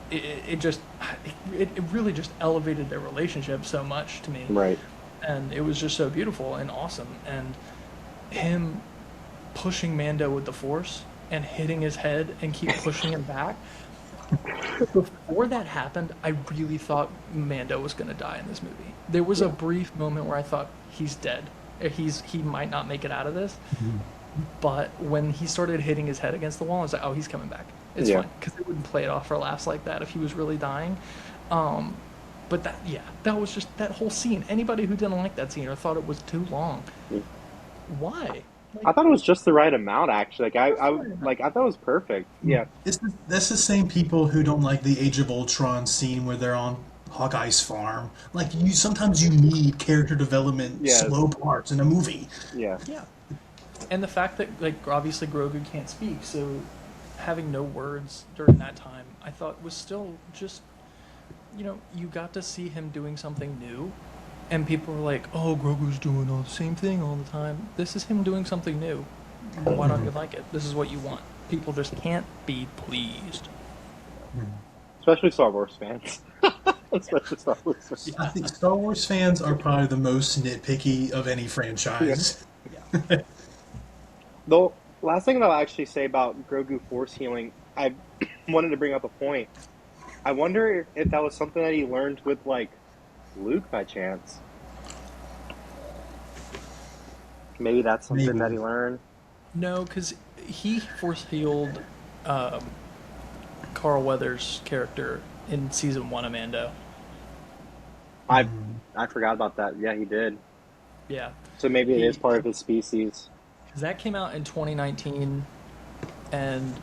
it really just elevated their relationship so much to me, Right. and it was just so beautiful and awesome. And him pushing Mando with the Force and hitting his head and keep pushing him back. Before that happened, I really thought Mando was going to die in this movie. There was a brief moment where I thought he's dead. He might not make it out of this. But when he started hitting his head against the wall, I was like, oh, he's coming back. It's Yeah. fine. Because they wouldn't play it off for laughs like that if he was really dying. But that was just that whole scene. Anybody who didn't like that scene or thought it was too long, why? Like, I thought it was just the right amount, actually. Like just the right amount. I thought it was perfect. Yeah, That's the same people who don't like the Age of Ultron scene where they're on Hawkeye's farm. Like you, sometimes you need character development, slow yes, parts in a movie. yeah. Yeah, and the fact that like obviously Grogu can't speak, so having no words during that time, I thought was still just you got to see him doing something new, and people were like, "Oh, Grogu's doing all the same thing all the time." This is him doing something new. Why don't you like it? This is what you want. People just can't be pleased. Especially Star Wars fans. Yeah. Especially Star Wars fans. I think Star Wars fans are probably the most nitpicky of any Yeah. franchise. Yeah. The last thing that I'll actually say about Grogu Force healing, I wanted to bring up a point. I wonder if that was something that he learned with like Luke by chance. Maybe that's something that Maybe. he learned. No, because he force healed um, Carl Weathers' character in season one of Mando. I I forgot about that. Yeah, he did. Yeah, So maybe it is he part of his species. because that came out in 2019, and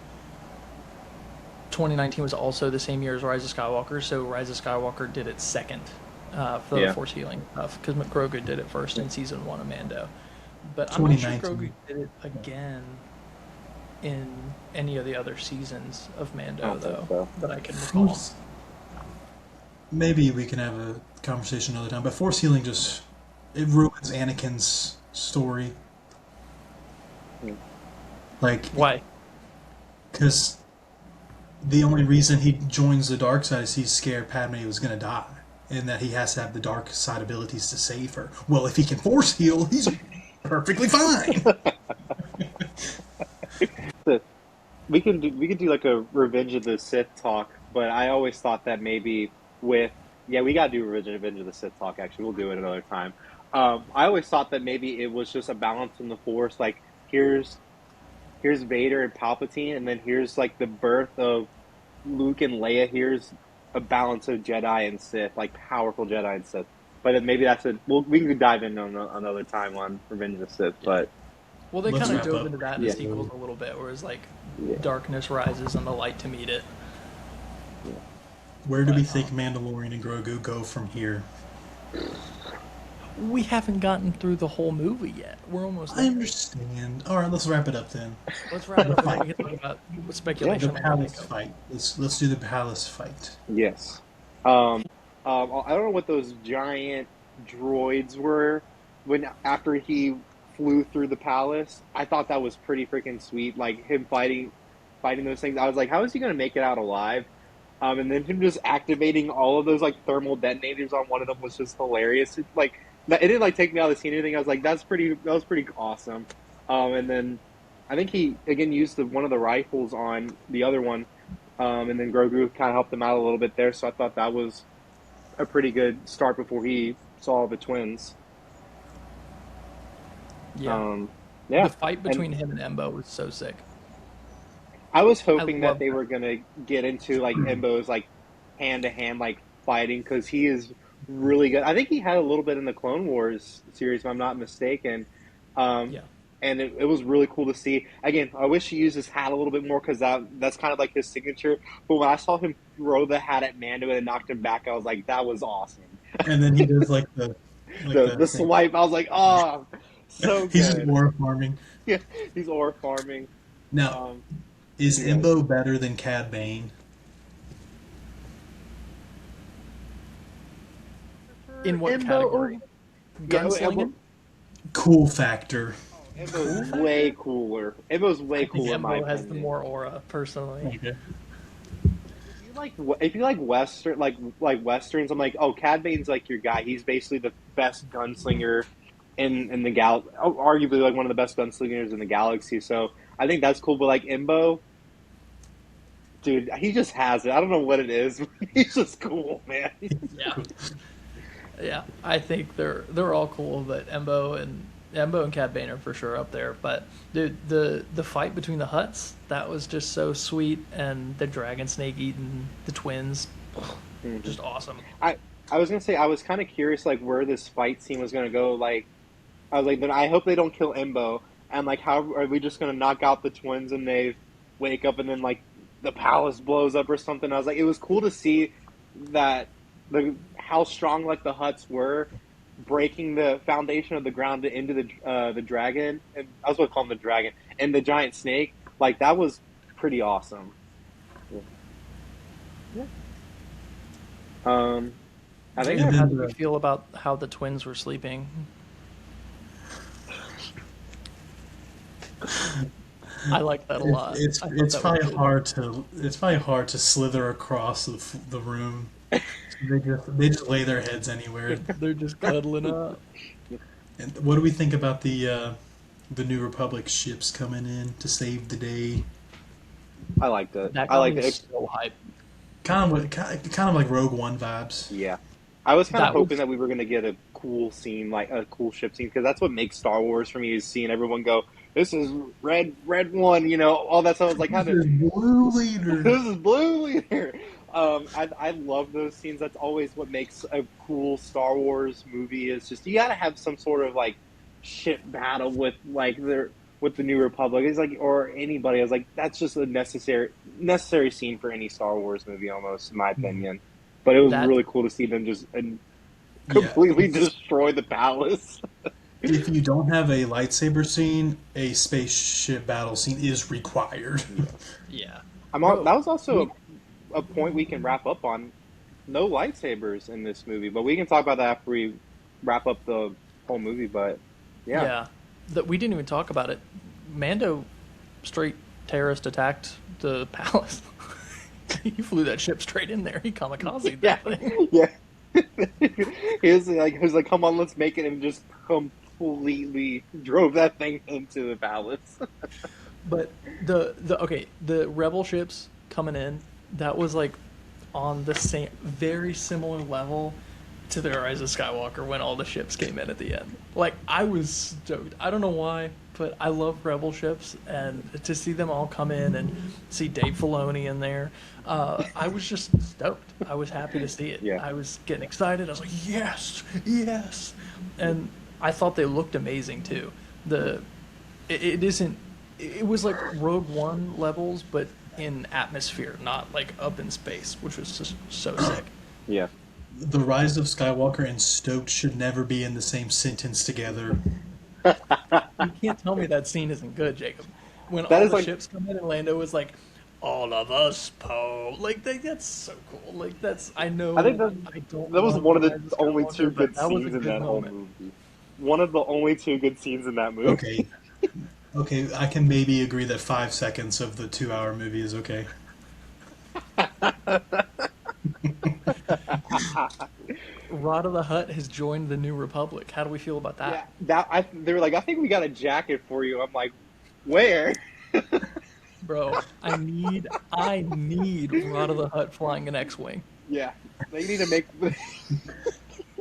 2019 was also the same year as Rise of Skywalker. So Rise of Skywalker did it second for the Yeah. force healing stuff because Grogu did it first in season one of Mando. But I'm not sure Grogu 2019. did it again in any of the other seasons of I Mando, don't think though, so. that I can recall. Maybe we can have a conversation another time. But force healing just it ruins Anakin's story. Hmm. Like, Why? because the only reason he joins the dark side is he's scared Padme was gonna die, and that he has to have the dark side abilities to save her. Well, if he can force heal, he's perfectly fine. We could do like a Revenge of the Sith talk, but I always thought that maybe with yeah, we gotta do Revenge of the Sith talk. Actually, we'll do it another time. I always thought that maybe it was just a balance in the Force. Like here's Vader and Palpatine, and then here's like the birth of Luke and Leia. Here's a balance of Jedi and Sith, like powerful Jedi and Sith. But then maybe that's a we can dive in on another time on Revenge of the Sith. Yeah. But Well, they Let's kind of wrap dove up. into that in the yeah, sequels a little bit, where it's like yeah, darkness rises and the light to meet it. yeah. Where do we But think Mandalorian and Grogu go from here? we haven't gotten through the whole movie yet. We're almost I there. understand. All right, let's wrap it up then. Let's wrap it The up and then fight, we can talk about Yeah. the speculation on the palace makeup. fight. Let's do the palace fight. Yes. Um, I don't know what those giant droids were when after he flew through the palace. I thought that was pretty freaking sweet. Like him fighting those things. I was like, how is he gonna make it out alive? And then him just activating all of those like thermal detonators on one of them was just hilarious. It didn't like take me out of the scene or anything. I was like, that was pretty awesome. And then I think he again used one of the rifles on the other one. And then Grogu kind of helped him out a little bit there. So I thought that was a pretty good start before he saw the twins. Yeah. Um, The yeah, fight and between him and Embo was so sick. I was I hoping that love they that. were gonna get into like Embo's like hand to hand like fighting because he is really good. I think he had a little bit in the Clone Wars series, if I'm not mistaken. Um, Yeah. and it was really cool to see. Again, I wish he used his hat a little bit more because that's kind of like his signature. But when I saw him throw the hat at Mando and it knocked him back, I was like, that was awesome. And then he does The the thing. swipe, I was like, oh, so He's just good. war farming. Yeah, he's ore farming. Now, Um, is yeah. Imbo better than Cad Bane? In what Embo, category? yeah, Gunslinging? Cool factor. Embo's Cool way factor? cooler. Embo's I way think cooler in my Embo has the opinion. more aura, personally. Okay. If you like western like westerns, I'm like, oh, Cad Bane's like your guy. He's basically the best gunslinger in the arguably like one of the best gunslingers in the galaxy. So I think that's cool. But like Embo, dude, he just has it. I don't know what it is. But he's just cool, man. Yeah. Yeah. I think they're all cool, but Embo and Cad Bane are for sure up there. But dude, the fight between the Hutts, that was just so sweet, and the dragon snake eating the twins, Mhm. just awesome. I I was gonna say I was kind of curious like where this fight scene was gonna go. Like I was like, then I hope they don't kill Imbo. And like, how are we just gonna knock out the twins and they wake up and then like the palace blows up or something? I was like, it was cool to see that the how strong like the huts were breaking the foundation of the ground into the dragon, and I was gonna call him the dragon and the giant snake. Like that was pretty awesome. Yeah. Yeah. Um, I think Jacob, And that how then did you feel about how the twins were sleeping? I like that a lot. I thought it's that was probably good. hard to slither across the room. They just lay their heads anywhere. They're just cuddling up. And what do we think about the New Republic ships coming in to save the day? I liked it. That I got me liked it. so hyped. Kind of like Rogue One vibes. Yeah. I was kind of That hoping was that we were going to get a cool scene, like a cool ship scene, because that's what makes Star Wars for me is seeing everyone go, "This is red one," all that stuff. I was like, "How This did is Blue Leader. this is blue leader?" I love those scenes. That's always what makes a cool Star Wars movie. Is just you got to have some sort of like ship battle with like their with the New Republic. It's like or anybody. I was like, that's just a necessary scene for any Star Wars movie, almost in my opinion. But it was that. really cool to see them just Yeah, completely destroy the palace. if you don't have a lightsaber scene, a spaceship battle scene is required. Yeah. Yeah, That bro. was We also a point we can wrap up on. No lightsabers in this movie, but we can talk about that after we wrap up the whole movie. But yeah, yeah, that we didn't even talk about it. Mando straight terrorist attacked the palace. He flew that ship straight in there. He kamikazed yeah, that thing. yeah. He was like, "Come on, let's make it," and just completely drove that thing into the palace. But the okay, the rebel ships coming in, that was like on the same very similar level to the Rise of Skywalker when all the ships came in at the end. Like I was stoked. I don't know why, but I love rebel ships and to see them all come in and see Dave Filoni in there, I was just stoked. I was happy to see it. Yeah, I was getting excited. I was like, yes, yes, and I thought they looked amazing too. The it isn't. It was like Rogue One levels, but in atmosphere, not like up in space, which was just so sick. yeah. The Rise of Skywalker and stoked should never be in the same sentence together. You can't tell me that scene isn't good, Jacob. When That all is the like ships come in and Lando was like, "All of us, Poe." Like that's so cool. Like that's I I think know that I don't that was love one the of the Rise of only two Skywalker, but good that was a scenes in good that whole moment. movie. One of the only two good scenes in that movie. Okay, okay, I can maybe agree that 5 seconds of the 2 hour movie is okay. Rod of the Hutt has joined the New Republic. How do we feel about Yeah, that, they were like, I think we got a jacket for you. I'm like, where? bro? I need Rod of the Hutt flying an X-wing. Yeah, they need to make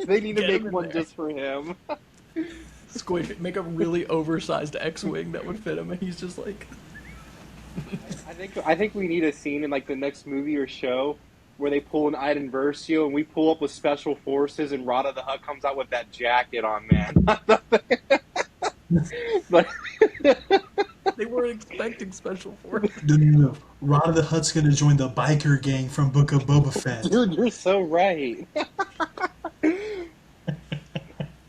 they need to Get make him in one there. just for him. Squish it. Make a really oversized X-wing that would fit him, and he's just like, I think we need a scene in like the next movie or show where they pull an Iden Versio and we pull up with special forces and Rada the Hutt comes out with that jacket on, man. But they weren't expecting special forces. No, no, no. Rod of the Hutt's gonna join the biker gang from Book of Boba Fett. dude, you're so right.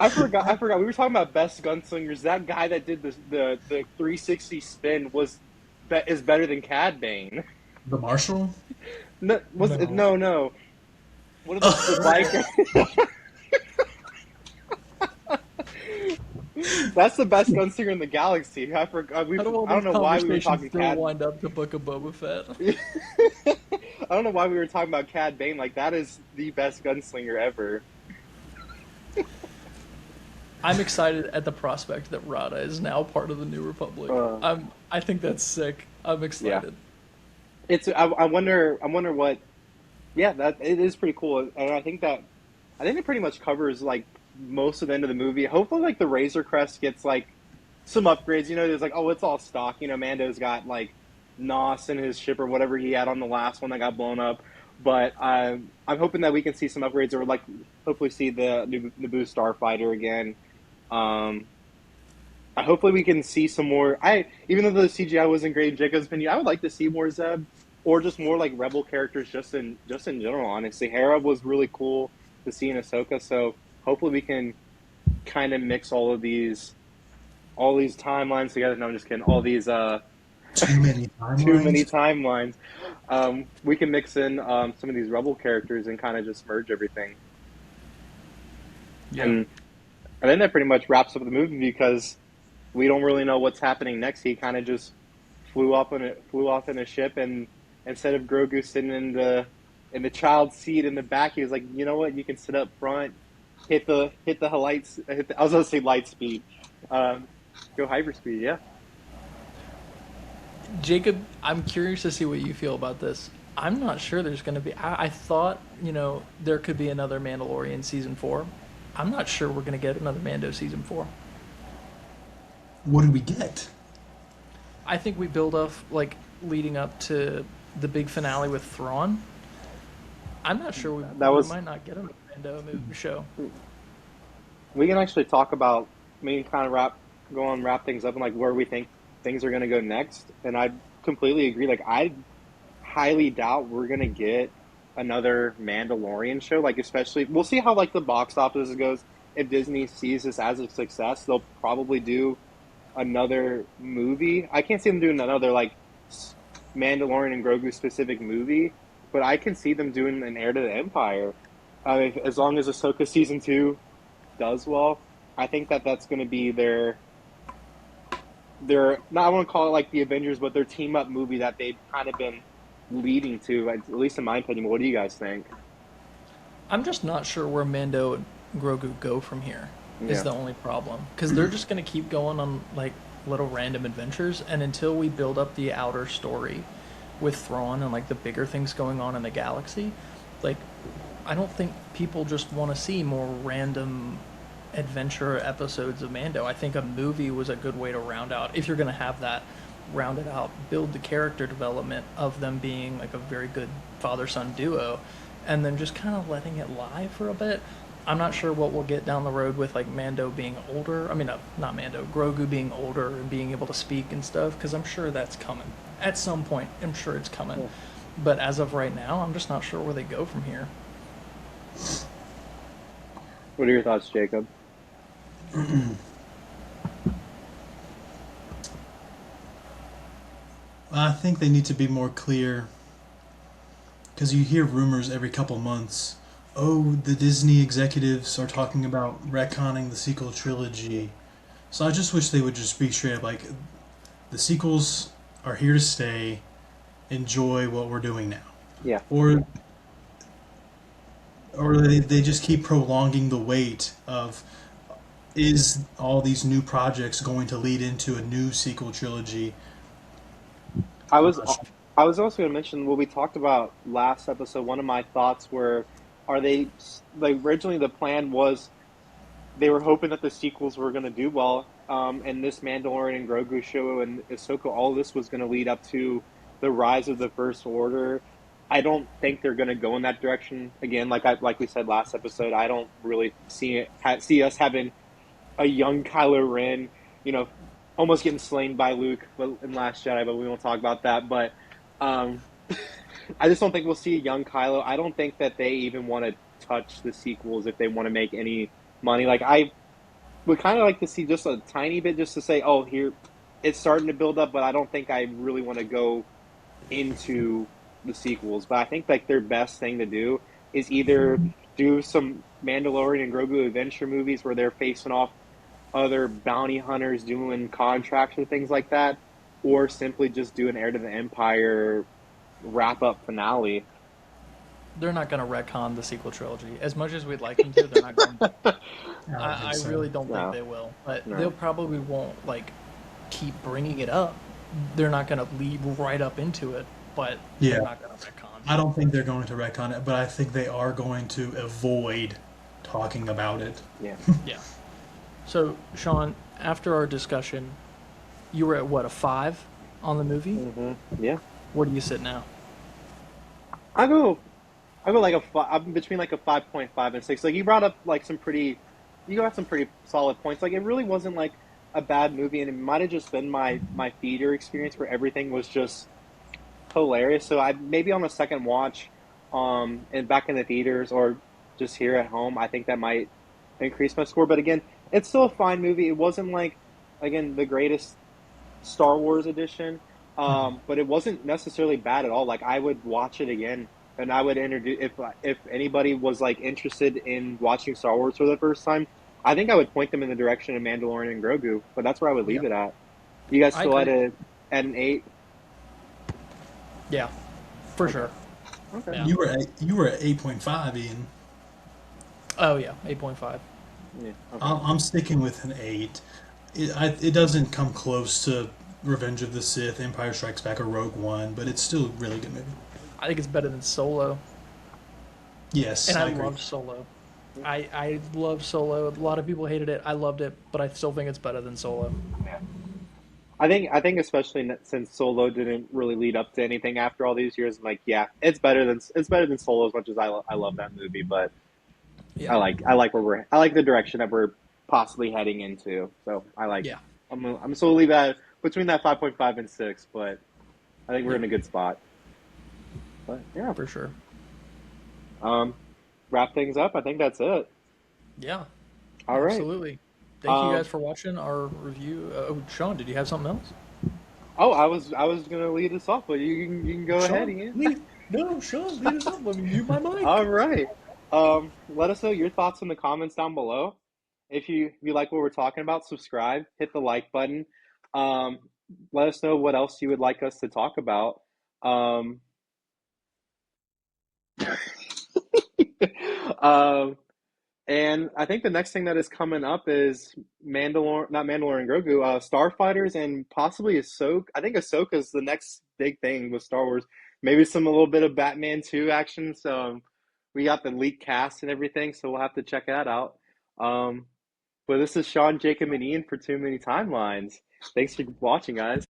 I forgot. We were talking about best gunslingers. That guy that did the 360 spin is better than Cad Bane. The Marshal? No, No. no. What are the biker? That's the best gunslinger in the galaxy. I forgot. How do all I don't these know why we were conversations talking still Cad. wind up to Book of Boba Fett? I don't know why we were talking about Cad Bane. Like that is the best gunslinger ever. I'm excited at the prospect that Rada is now part of the New Republic. Uh, I think that's sick. I'm yeah, excited. it's. I wonder. I wonder what. Yeah, that it is pretty cool, and I think it pretty much covers like most of the end of the movie. Hopefully, like the Razor Crest gets like some upgrades. There's like, oh, it's all stock. Mando's got like Nos in his ship or whatever he had on the last one that got blown up. But I'm hoping that we can see some upgrades, or like hopefully see the Naboo Starfighter again. Um, hopefully we can see some more. I Even though the CGI wasn't great in Jacob's opinion, I would like to see more Zeb, or just more like Rebel characters, just in general. Honestly, Hera was really cool to see in Ahsoka. So hopefully we can kind of mix all these timelines together. No, I'm just kidding. All these Too many too many timelines. timelines. We can mix in some of these Rebel characters and kind of just merge everything. Yeah. And then that pretty much wraps up the movie because we don't really know what's happening next. He kind of just flew off in a ship, and instead of Grogu sitting in the child's seat in the back, he was like, you know what, you can sit up front, hit the lights. I was gonna say light speed, um, go hyperspeed. Yeah, Jacob, I'm curious to see what you feel about this. I'm not sure there's going to be. I thought, there could be another Mandalorian season 4. I'm not sure we're going to get another Mando season 4. What do we get? I think we build up, like, leading up to the big finale with Thrawn. I'm not sure that we was. might not get a Mando show. We can actually talk about maybe kind of wrap things up and like where we think things are gonna go next. And I completely agree. Like I highly doubt we're gonna get another Mandalorian show. Like especially, we'll see how like the box office goes. If Disney sees this as a success, they'll probably do another movie. I can't see them doing another like Mandalorian and Grogu specific movie, but I can see them doing an Heir to the Empire. As long as Ahsoka season 2 does well, I think that that's going to be their not I want to call it like the Avengers, but their team up movie that they've kind of been leading to, at least in my opinion. What do you guys think? I'm just not sure where Mando and Grogu go from here. Is Yeah, the only problem because they're just going to keep going on like little random adventures, and until we build up the outer story with Thrawn and like the bigger things going on in the galaxy, like I don't think people just want to see more random adventure episodes of Mando. I think a movie was a good way to round out, if you're going to have that, round it out, build the character development of them being like a very good father son duo, and then just kind of letting it lie for a bit. I'm not sure what we'll get down the road with like Mando being older. I mean, not Mando, Grogu being older and being able to speak and stuff, because I'm sure that's coming at some point. I'm sure it's coming. yeah. But as of right now, I'm just not sure where they go from here. What are your thoughts, Jacob? I think they need to be more clear because you hear rumors every couple months. Oh, the Disney executives are talking about retconning the sequel trilogy. So I just wish they would just be straight up like, the sequels are here to stay. Enjoy what we're doing now. Yeah, Or they just keep prolonging the wait of, is all these new projects going to lead into a new sequel trilogy? I I'm was not sure. I was also going to mention what we talked about last episode. One of my thoughts were, are they like originally the plan was they were hoping that the sequels were going to do well, and this Mandalorian and Grogu show and Ahsoka, all of this was going to lead up to the rise of the First Order. I don't think they're going to go in that direction again. Like we said last episode, I don't really see us having a young Kylo Ren, you know, almost getting slain by Luke in Last Jedi, but we won't talk about that. But um, I just don't think we'll see a young Kylo. I don't think that they even want to touch the sequels if they want to make any money. Like I would kind of like to see just a tiny bit, just to say, oh, here it's starting to build up, but I don't think I really want to go into the sequels. But I think like their best thing to do is either do some Mandalorian and Grogu adventure movies where they're facing off other bounty hunters doing contracts or things like that, or simply just do an Heir to the Empire wrap up finale. They're not going to retcon the sequel trilogy. As much as we'd like them to, they're not going to. I don't I think so. really don't think No, they will. But they'll no. probably won't, like, keep bringing it up. They're not going to lead right up into it, but they're Yeah, not going to retcon. I don't think they're going to retcon it, but I think they are going to avoid talking about it. Yeah. Yeah. So, Sean, after our discussion, you were at what, a 5 on the movie? Yeah. Where do you sit now? I go. I go like I'm between like a 5.5 and 6. Like you brought up like you got some pretty solid points. Like it really wasn't like a bad movie, and it might have just been my theater experience where everything was just hilarious. So I maybe on a second watch, and back in the theaters or just here at home, I think that might increase my score. But again, it's still a fine movie. It wasn't like again the greatest Star Wars edition, Mhm. but it wasn't necessarily bad at all. Like I would watch it again, and I would introduce if anybody was like interested in watching Star Wars for the first time. I think I would point them in the direction of Mandalorian and Grogu, but that's where I would Yeah, leave it at. You guys I still agree. at an 8? Yeah, for Okay, sure. okay, Yeah. You were at 8.5, Ian. Oh yeah, 8.5. yeah, okay. I'm sticking with an 8. It doesn't come close to Revenge of the Sith, Empire Strikes Back, or Rogue One, but it's still a really good movie. I think it's better than Solo, and Yes, I I agree. loved Solo. I love Solo. A lot of people hated it. I loved it, but I still think it's better than Solo. I think especially since Solo didn't really lead up to anything after all these years, I'm like, yeah, it's better than Solo as much as I love that movie, but Yeah, I like where I like the direction that we're possibly heading into. So yeah, I'm slowly that between that 5.5 and 6, but I think we're yeah, in a good spot. But yeah, for sure. um, wrap things up. I think that's it. Yeah, All right. absolutely. Thank you guys Um, for watching our review. Oh, Sean, did you have something else? oh, I was gonna lead us off, but you can go ahead, Sean, Ian. lead. No, Sean, lead us up. Let me mute my All mic. right. Let us know your thoughts in the comments down below. If you like what we're talking about, subscribe, hit the like button. Um, let us know what else you would like us to talk about. Um, um, and I think the next thing that is coming up is not Mandalorian Grogu, Starfighters, and possibly Ahsoka. I think Ahsoka is the next big thing with Star Wars. Maybe some a little bit of Batman 2 action. So we got the leaked cast and everything, so we'll have to check that out. Um, but this is Sean, Jacob, and Ian for Too Many Timelines. Thanks for watching, guys.